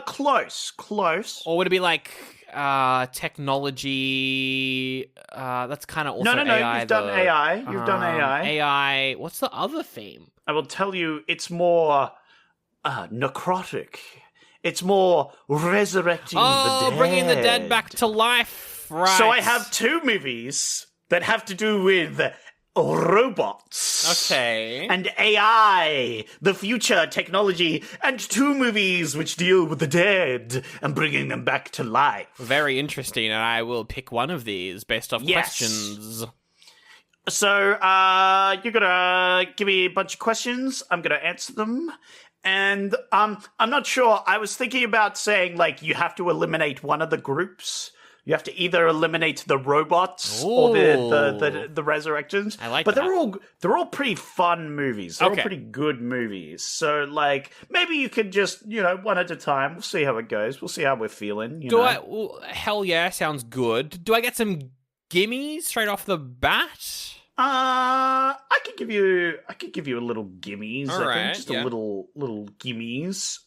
Close. Or would it be like technology? That's kind of also No. AI. You've done AI. You've done AI. AI. What's the other theme? I will tell you, it's more necrotic. It's more resurrecting the dead. Bringing the dead back to life. Right. So I have two movies that have to do with robots. Okay. And AI, the future technology, and two movies which deal with the dead and bringing them back to life. Very interesting, and I will pick one of these based off questions. So, you're gonna give me a bunch of questions. I'm gonna answer them. And I'm not sure. I was thinking about saying, like, you have to eliminate one of the groups. You have to either eliminate the robots or the resurrections. I like but that. they're all pretty fun movies. They're all pretty good movies. So, like, maybe you could just, one at a time. We'll see how it goes. We'll see how we're feeling. Hell yeah, sounds good. Do I get some gimmies straight off the bat? I could give you a little gimmies. All right, just a little gimmies.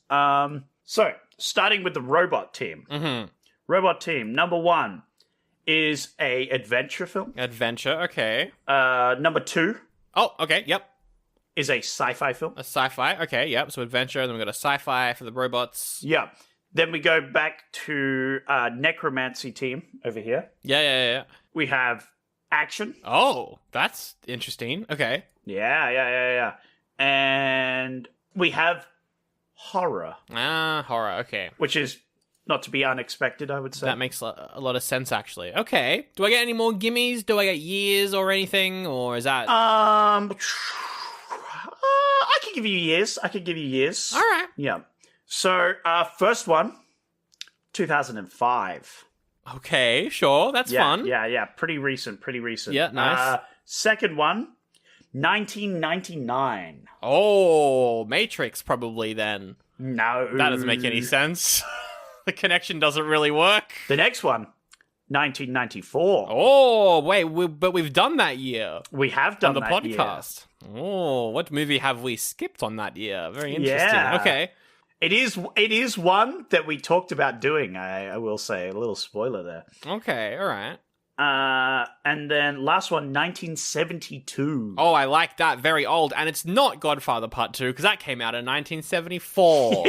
So starting with the robot team. Mm-hmm. Robot team number 1 is a adventure film. Adventure, okay. Number 2. Oh, okay. Yep. Is a sci-fi film. A sci-fi, okay. Yep. So adventure. Then we got a sci-fi for the robots. Yeah. Then we go back to necromancy team over here. Yeah. We have action. Oh, that's interesting. Okay. Yeah. And we have horror. Horror. Okay. Which is not to be unexpected, I would say. That makes a lot of sense, actually. Okay. Do I get any more gimmies? Do I get years or anything? Or is that... I could give you years. All right. Yeah. So, first one, 2005. Okay, sure. That's fun. Yeah. Pretty recent. Yeah, nice. Second one, 1999. Oh, Matrix probably then. No. That doesn't make any sense. The connection doesn't really work. The next one, 1994. Oh, wait, but we've done that year. We have done on the that podcast. Year. Oh, what movie have we skipped on that year? Very interesting. Yeah. Okay. It is one that we talked about doing, I will say. A little spoiler there. Okay, all right. And then last one, 1972. Oh, I like that. Very old. And it's not Godfather Part 2, because that came out in 1974.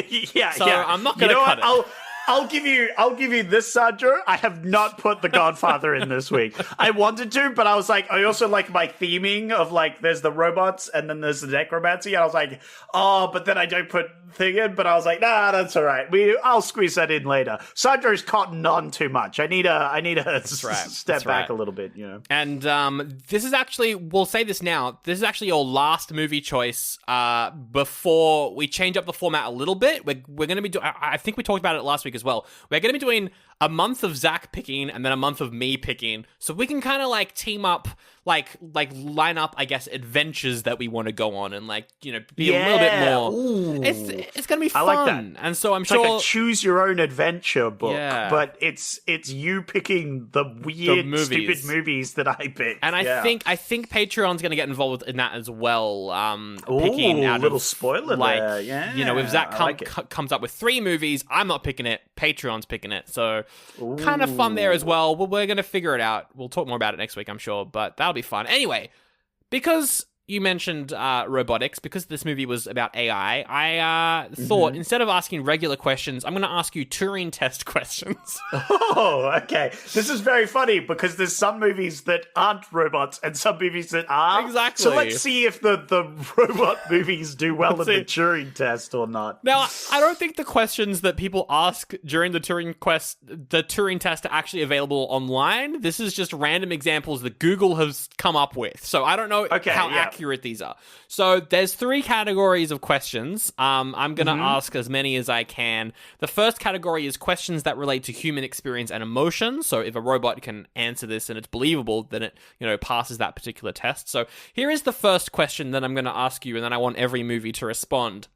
So I'm not going to cut it. I'll give you this, Sandra. I have not put The Godfather in this week. I wanted to, but I was like, I also like my theming of like, there's the robots and then there's the necromancy. And I was like, but then I don't put thing in. But I was like, nah, that's all right. I'll squeeze that in later. Sandra's cottoned on too much. I need a step back a little bit, And this is actually, we'll say this now, this is actually your last movie choice before we change up the format a little bit. We're going to be I think we talked about it last week as well. We're going to be doing a month of Zach picking and then a month of me picking, so we can kind of like team up, like line up, I guess, adventures that we want to go on and like, be a little bit more. Ooh. It's going to be fun. I like that. And so it's like a choose your own adventure book, but it's you picking the weird, stupid movies that I pick. And I think Patreon's going to get involved in that as well. Picking out a little spoiler there. Yeah, if Zach comes up with 3 movies, I'm not picking it. Patreon's picking it. So kind of fun there as well. We're going to figure it out. We'll talk more about it next week, I'm sure, but that'll be fun. Anyway, because you mentioned robotics, because this movie was about AI, I thought instead of asking regular questions, I'm going to ask you Turing test questions. Oh, okay. This is very funny because there's some movies that aren't robots and some movies that are. Exactly. So let's see if the robot movies do well in the Turing test or not. Now, I don't think the questions that people ask during the Turing test are actually available online. This is just random examples that Google has come up with. So I don't know how accurate these are. So there's 3 categories of questions. I'm going to ask as many as I can. The first category is questions that relate to human experience and emotion. So if a robot can answer this and it's believable, then it, passes that particular test. So here is the first question that I'm going to ask you, and then I want every movie to respond.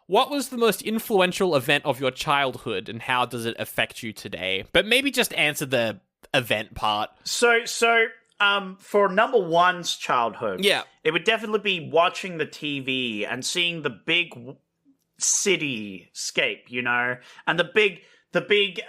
What was the most influential event of your childhood, and how does it affect you today? But maybe just answer the event part. So, for number one's childhood, it would definitely be watching the TV and seeing the big cityscape, you know, and the big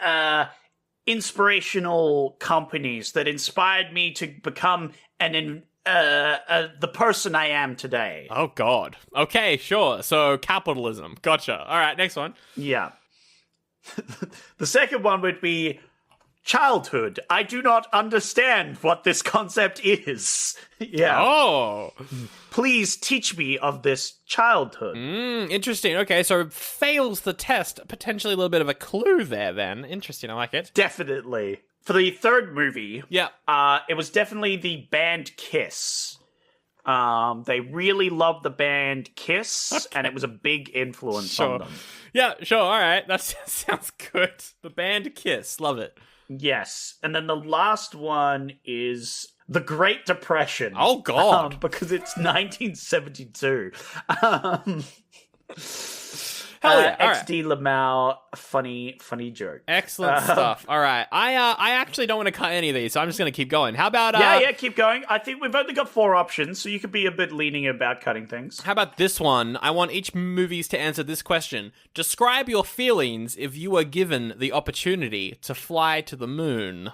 inspirational companies that inspired me to become the person I am today. Oh, God. Okay, sure. So, capitalism. Gotcha. All right, next one. Yeah. The second one would be childhood. I do not understand what this concept is. Yeah. Oh. Please teach me of this childhood. Interesting. Okay, so fails the test. Potentially a little bit of a clue there, then. Interesting. I like it. Definitely. For the third movie, it was definitely the band Kiss. They really loved the band Kiss, and it was a big influence on them. Yeah, sure. All right. That sounds good. The band Kiss. Love it. Yes. And then the last one is the Great Depression. Oh, God. Because it's 1972. Hell yeah. XD Lamau, funny joke. Excellent stuff. All right. I actually don't want to cut any of these, so I'm just going to keep going. How about... Yeah, keep going. I think we've only got 4 options, so you could be a bit leaning about cutting things. How about this one? I want each movies to answer this question. Describe your feelings if you were given the opportunity to fly to the moon.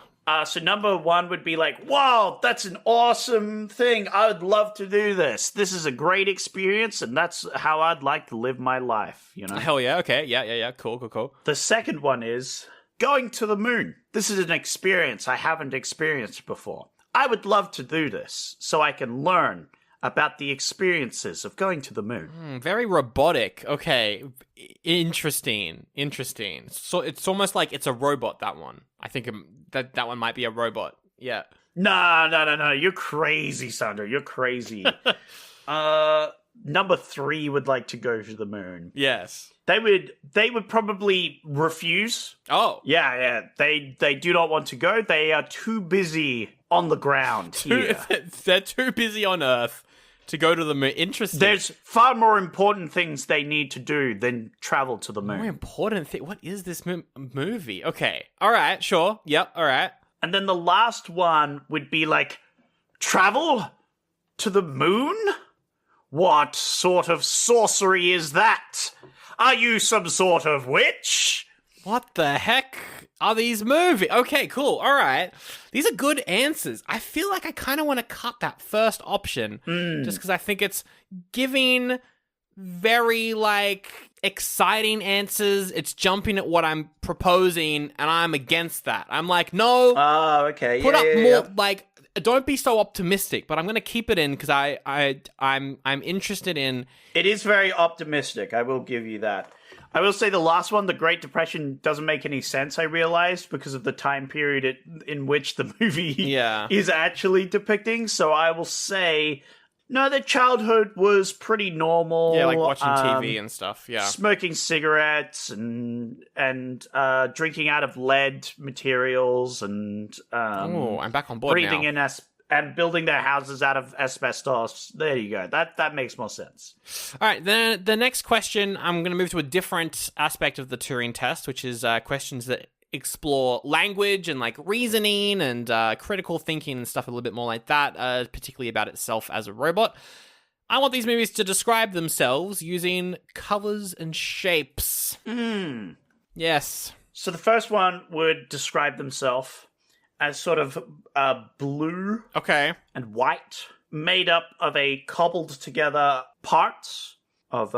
So number one would be like, wow, that's an awesome thing. I would love to do this. This is a great experience, and that's how I'd like to live my life, you know? Hell yeah, okay. Yeah. Cool. The second one is going to the moon. This is an experience I haven't experienced before. I would love to do this so I can learn about the experiences of going to the moon. Very robotic. Okay. Interesting. So it's almost like it's a robot, that one. I think that one might be a robot. Yeah. No. You're crazy, Sandra. You're crazy. Number 3 would like to go to the moon. Yes. They would probably refuse. Oh. Yeah. They do not want to go. They are too busy on the ground here. They're too busy on Earth to go to the moon. Interesting. There's far more important things they need to do than travel to the moon. More important thing? What is this movie? Okay. All right. Sure. Yep. All right. And then the last one would be like, travel to the moon? What sort of sorcery is that? Are you some sort of witch? What the heck are these movies? Okay, cool. All right. These are good answers. I feel like I kind of want to cut that first option just because I think it's giving very, exciting answers. It's jumping at what I'm proposing, and I'm against that. I'm like, no. Oh, okay. Put up more, don't be so optimistic, but I'm going to keep it in because I'm interested in... It is very optimistic. I will give you that. I will say the last one, the Great Depression, doesn't make any sense, I realized, because of the time period in which the movie is actually depicting. So I will say, no, their childhood was pretty normal. Yeah, like watching TV and stuff, yeah. Smoking cigarettes and drinking out of lead materials and... I'm back on board breathing now. in and building their houses out of asbestos. There you go. That makes more sense. All right, the next question, I'm going to move to a different aspect of the Turing test, which is questions that explore language and reasoning and critical thinking and stuff a little bit more like that, particularly about itself as a robot. I want these movies to describe themselves using colors and shapes. Yes. So the first one would describe themselves as sort of blue and white, made up of a cobbled together parts of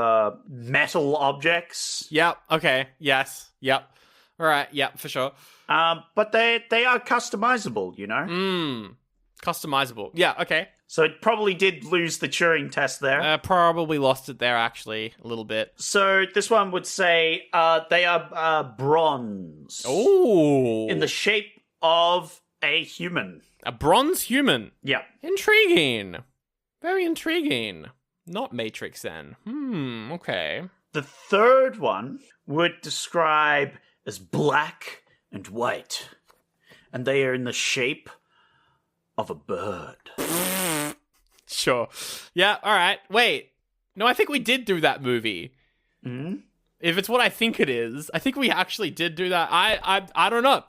metal objects. Yep, okay, yes, yep. All right, yep, for sure. But they are customizable, you know? Customizable. Yeah, okay. So it probably did lose the Turing test there. Probably lost it there, actually, a little bit. So this one would say they are bronze. Ooh. In the shape of a human. A bronze human? Yeah. Intriguing. Very intriguing. Not Matrix, then. Okay. The third one would describe as black and white. And they are in the shape of a bird. Sure. Yeah, all right. Wait. No, I think we did do that movie. Mm-hmm. If it's what I think it is, I think we actually did do that. I don't know.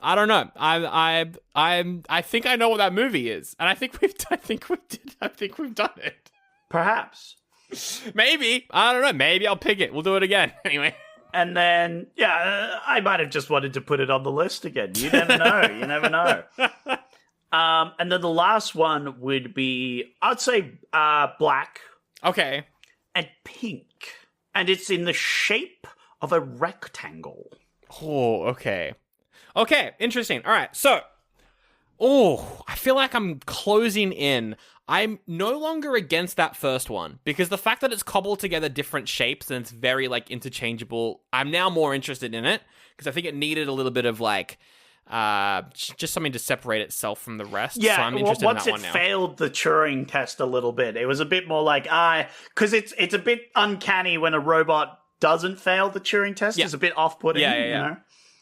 I think I know what that movie is, and I think we've done it. Perhaps. Maybe. I don't know. Maybe I'll pick it. We'll do it again anyway. And then, I might have just wanted to put it on the list again. You never know. You never know. And then the last one would be, I'd say, black. Okay. And pink. And it's in the shape of a rectangle. Oh, okay. Okay, interesting. All right, so... Oh, I feel like I'm closing in. I'm no longer against that first one, because the fact that it's cobbled together different shapes and it's very, like, interchangeable, I'm now more interested in it, because I think it needed a little bit of, like... just something to separate itself from the rest. Yeah, so I'm interested once in that one now. it failed the Turing test a little bit, it was a bit more like, because it's a bit uncanny when a robot doesn't fail the Turing test. Yeah. It's a bit off-putting. Yeah. You know?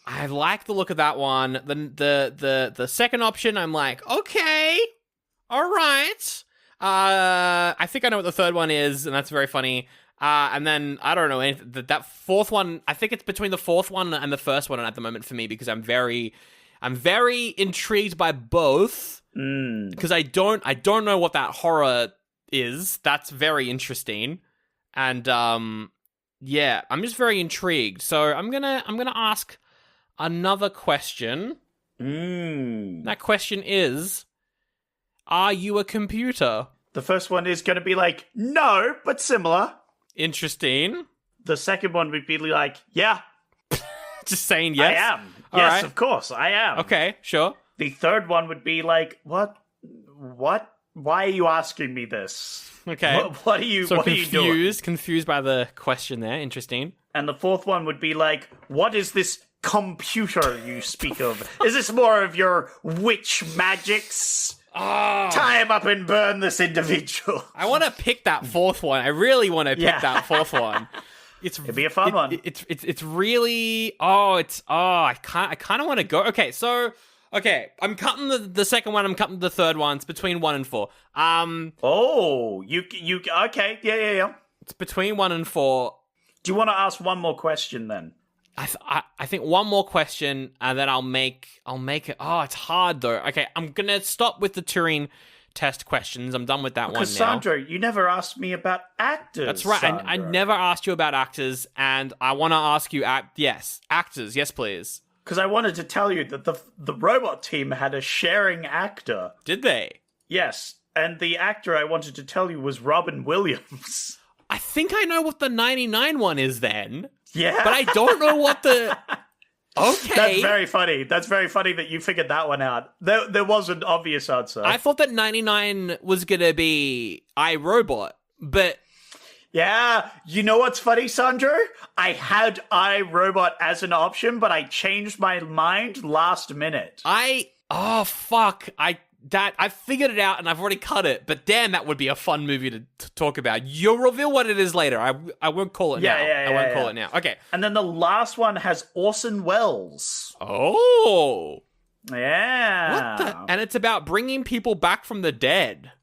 I like the look of that one. The second option, I'm like, okay, all right. I think I know what the third one is, and that's very funny. And then, I don't know, that fourth one, I think it's between the fourth one and the first one at the moment for me, because I'm very intrigued by both, because I don't know what that horror is. That's very interesting. And, yeah, I'm just very intrigued. So I'm gonna ask another question. That question is, are you a computer? The first one is going to be like, no, but similar. Interesting. The second one would be like, yeah. Just saying yes? I am. All yes, right. of course, I am. Okay, sure. The third one would be like, what? Why are you asking me this? Okay. What are you doing? Confused by the question there. Interesting. And the fourth one would be like, what is this computer you speak of? Is this more of your witch magics? Tie him up and burn this individual. I want to pick that fourth one. I really want to pick that fourth one. It'd be a fun one. It's really I kind of want to go. Okay, so I'm cutting the second one. I'm cutting the third one. It's between 1 and 4. You okay? Yeah. It's between 1 and 4. Do you want to ask one more question then? I think one more question, and then I'll make it. Oh, it's hard though. Okay, I'm gonna stop with the Turing test questions. I'm done with that one now. Because Sandro, you never asked me about actors. That's right. I never asked you about actors, and I want to ask you. Actors. Yes, please. Because I wanted to tell you that the robot team had a sharing actor. Did they? Yes, and the actor I wanted to tell you was Robin Williams. I think I know what the 99 one is then. Yeah. But I don't know what the... Okay. That's very funny. That's very funny that you figured that one out. There was an obvious answer. I thought that 99 was going to be iRobot, but... Yeah. You know what's funny, Sandro? I had iRobot as an option, but I changed my mind last minute. Oh, fuck. I figured it out and I've already cut it, but damn, that would be a fun movie to talk about. You'll reveal what it is later. I won't call it now. I won't call it now. Okay. And then the last one has Orson Welles. Oh. Yeah. What the? And it's about bringing people back from the dead.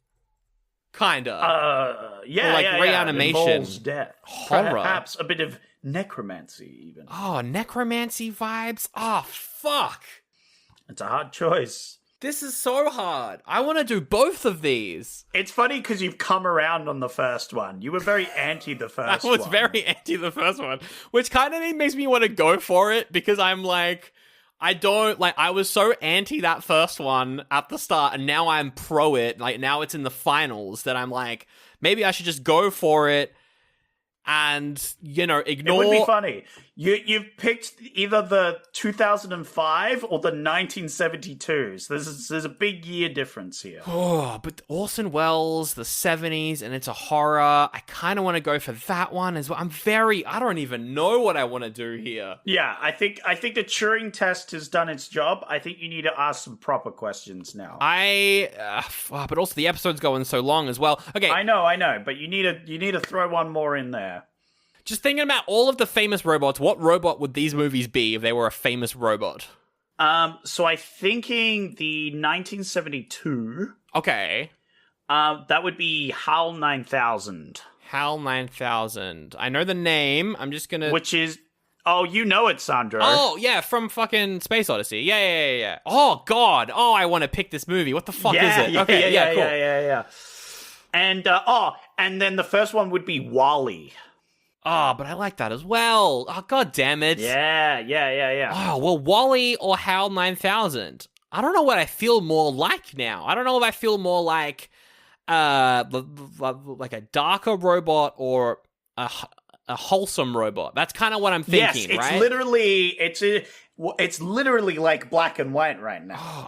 Kinda. Yeah. Or like reanimation. It involves death. Horror. Perhaps a bit of necromancy even. Oh, necromancy vibes? Oh, fuck. It's a hard choice. This is so hard. I want to do both of these. It's funny because you've come around on the first one. You were very anti the first one. I was very anti the first one, which kind of makes me want to go for it because I'm like, I was so anti that first one at the start and now I'm pro it. Like now it's in the finals that I'm like, maybe I should just go for it and, ignore. It would be funny. You've picked either the 2005 or the 1972s. There's a big year difference here. Oh, but Orson Welles, the 70s, and it's a horror. I kind of want to go for that one as well. I don't even know what I want to do here. Yeah, I think the Turing test has done its job. I think you need to ask some proper questions now. But also the episode's going so long as well. Okay. I know, but you need to throw one more in there. Just thinking about all of the famous robots, what robot would these movies be if they were a famous robot? So I'm thinking the 1972. Okay. That would be HAL 9000. HAL 9000. I know the name. I'm just gonna... Which is... Oh, you know it, Sandro. Oh, yeah, from fucking Space Odyssey. Yeah. Oh, God. Oh, I want to pick this movie. What the fuck is it? Yeah, okay, cool. Yeah. And, and then the first one would be WALL-E. Oh, but I like that as well. Oh, God damn it. Yeah. Oh, well, WALL-E or HAL 9000. I don't know what I feel more like now. I don't know if I feel more like a darker robot or a wholesome robot. That's kind of what I'm thinking, yes, right? It's literally like black and white right now. Oh,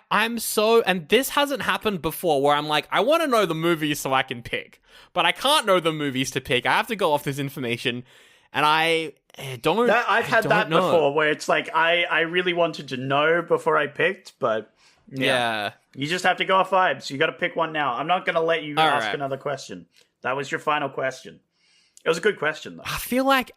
I'm so, and this hasn't happened before where I'm like, I want to know the movies so I can pick, but I can't know the movies to pick. I have to go off this information, and I've had that before where it's like, I really wanted to know before I picked, but yeah. You just have to go off vibes. You got to pick one now. I'm not going to let you ask another question. That was your final question. It was a good question, though. I feel like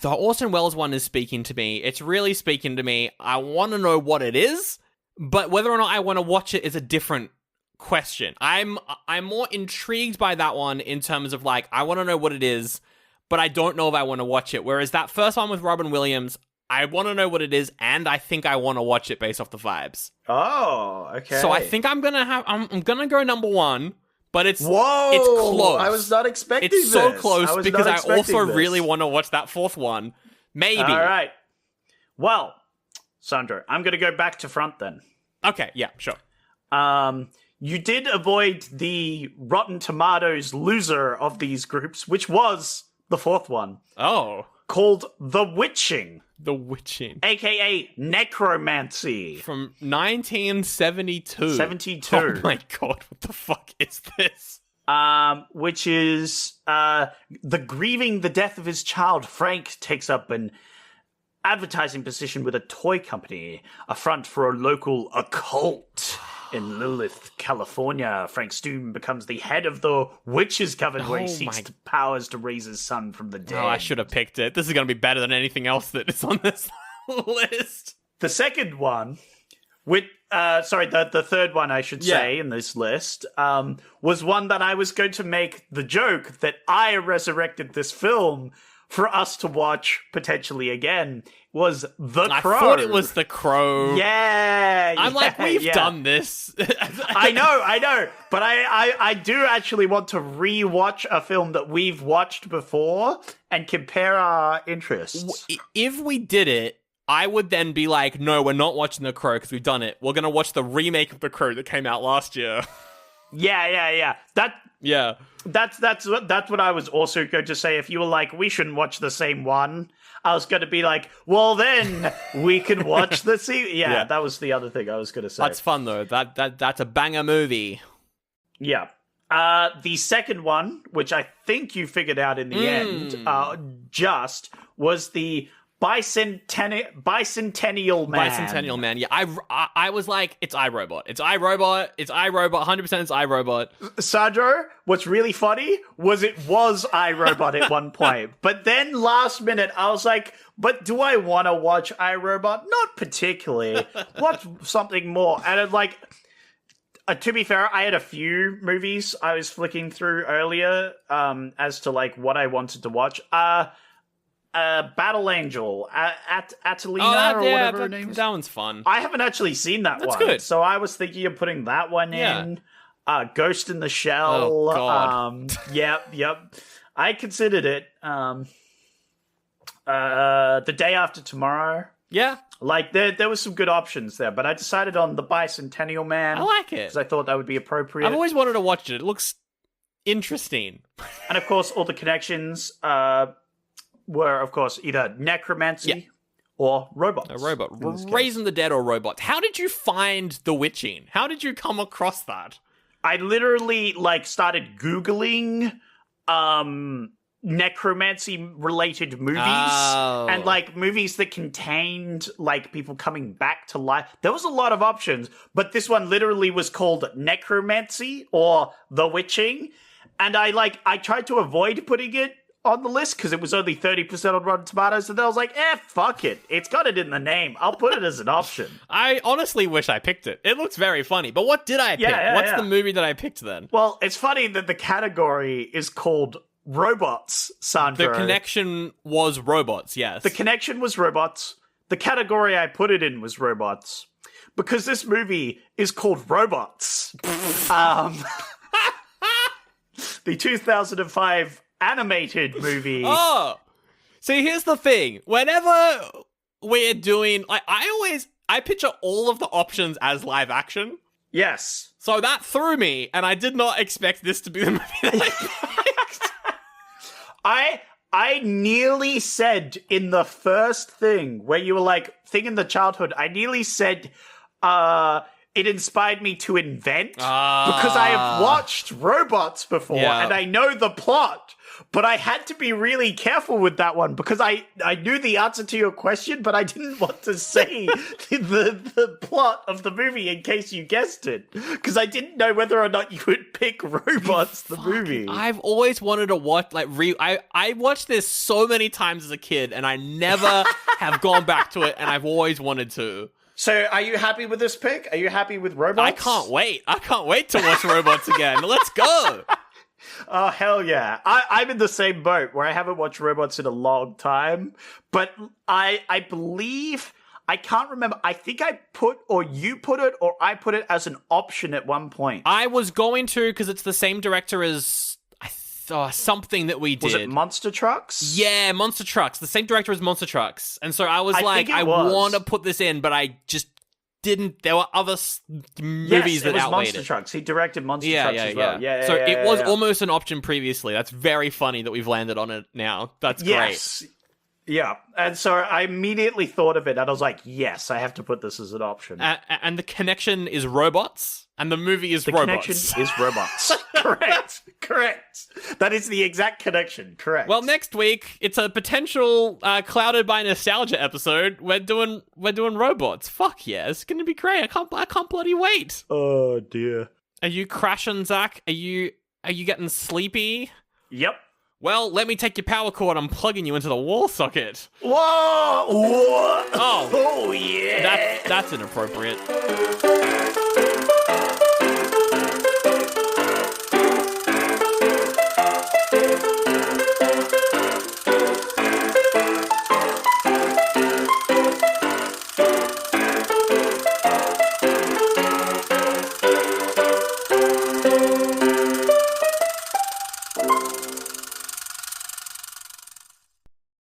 the Orson Welles one is speaking to me. It's really speaking to me. I want to know what it is, but whether or not I want to watch it is a different question. I'm more intrigued by that one in terms of, like, I want to know what it is, but I don't know if I want to watch it. Whereas that first one with Robin Williams, I want to know what it is, and I think I want to watch it based off the vibes. Oh, okay. So I think I'm gonna go number one. But it's close. I was not expecting this. It's so this. close because I also really want to watch that fourth one. Maybe. All right. Well, Sandro, I'm going to go back to front then. Okay, yeah, sure. You did avoid the Rotten Tomatoes loser of these groups, which was the fourth one. Oh. Called The Witching. The Witching. A.K.A. Necromancy. From 1972. 72. Oh my god, what the fuck is this? Which is, the grieving the death of his child, Frank takes up an advertising position with a toy company, a front for a local occult. In Lilith, California, Frank Stoom becomes the head of the Witches Coven, where he seeks powers to raise his son from the dead. Oh, I should have picked it. This is going to be better than anything else that is on this list. The second one, the third one, I should say, in this list, was one that I was going to make the joke that I resurrected this film for us to watch potentially again. Was The Crow. I thought it was The Crow. Yeah. I'm like, we've done this. I know. But I do actually want to rewatch a film that we've watched before and compare our interests. If we did it, I would then be like, no, we're not watching The Crow because we've done it. We're going to watch the remake of The Crow that came out last year. Yeah. That's what I was also going to say. If you were like, we shouldn't watch the same one, I was going to be like, well, then we can watch the Yeah, that was the other thing I was going to say. That's fun, though. That's a banger movie. Yeah. The second one, which I think you figured out in the end, was the Bicentennial Man. Bicentennial Man, yeah. I was like, it's iRobot. It's iRobot. 100% it's iRobot. Sandro, what's really funny was it was iRobot at one point. But then last minute, I was like, but do I want to watch iRobot? Not particularly. Watch something more. And to be fair, I had a few movies I was flicking through earlier as to like what I wanted to watch. Battle Angel, Atalina, or whatever her name is. That one's fun. I haven't actually seen that one. That's good. So I was thinking of putting that one in. Ghost in the Shell. Oh, God. Yep. I considered it. The Day After Tomorrow. Yeah. Like, there was some good options there, but I decided on the Bicentennial Man. I like it. Because I thought that would be appropriate. I've always wanted to watch it. It looks interesting. And, of course, all the connections were, of course, either necromancy or robots. A robot. Raising the Dead or robots. How did you find The Witching? How did you come across that? I literally, started Googling necromancy-related movies. Oh. And, movies that contained, people coming back to life. There was a lot of options, but this one literally was called Necromancy or The Witching. And I tried to avoid putting it on the list because it was only 30% on Rotten Tomatoes, and then I was like, fuck it. It's got it in the name. I'll put it as an option. I honestly wish I picked it. It looks very funny. But what did I pick? What's the movie that I picked then? Well, it's funny that the category is called Robots, Sandro. The connection was robots, yes. The connection was robots. The category I put it in was robots. Because this movie is called Robots. The 2005 animated movie. Oh! See, here's the thing. Whenever we're doing... I picture all of the options as live action. Yes. So that threw me, and I did not expect this to be the movie that I picked. I nearly said in the first thing, where you were like, thing in the childhood, I nearly said... it inspired me to invent because I have watched Robots before and I know the plot, but I had to be really careful with that one because I knew the answer to your question, but I didn't want to say the plot of the movie in case you guessed it because I didn't know whether or not you would pick Robots, the movie. I've always wanted to watch, I watched this so many times as a kid and I never have gone back to it and I've always wanted to. So, are you happy with this pick? Are you happy with Robots? I can't wait. I can't wait to watch Robots again. Let's go. Oh, hell yeah. I'm in the same boat where I haven't watched Robots in a long time, but I believe, I can't remember. I think I put, or you put it, or I put it as an option at one point. I was going to, because it's the same director as... something that we did. Was it Monster Trucks? Yeah, Monster Trucks. The same director as Monster Trucks. And so I was I want to put this in, but I just didn't. There were other movies that outweighed it. Yes, it was Monster Trucks. He directed Monster Trucks as well. Yeah, so it was almost an option previously. That's very funny that we've landed on it now. That's great. Yes. Yeah, and so I immediately thought of it, and I was like, yes, I have to put this as an option. And the connection is robots, and the movie is robots. The connection is robots. Correct. That is the exact connection. Correct. Well, next week, it's a potential clouded by nostalgia episode. We're doing robots. Fuck yeah, it's gonna be great. I can't bloody wait. Oh, dear. Are you crashing, Zach? Are you getting sleepy? Yep. Well, let me take your power cord. I'm plugging you into the wall socket. Whoa! Oh, yeah. That's inappropriate.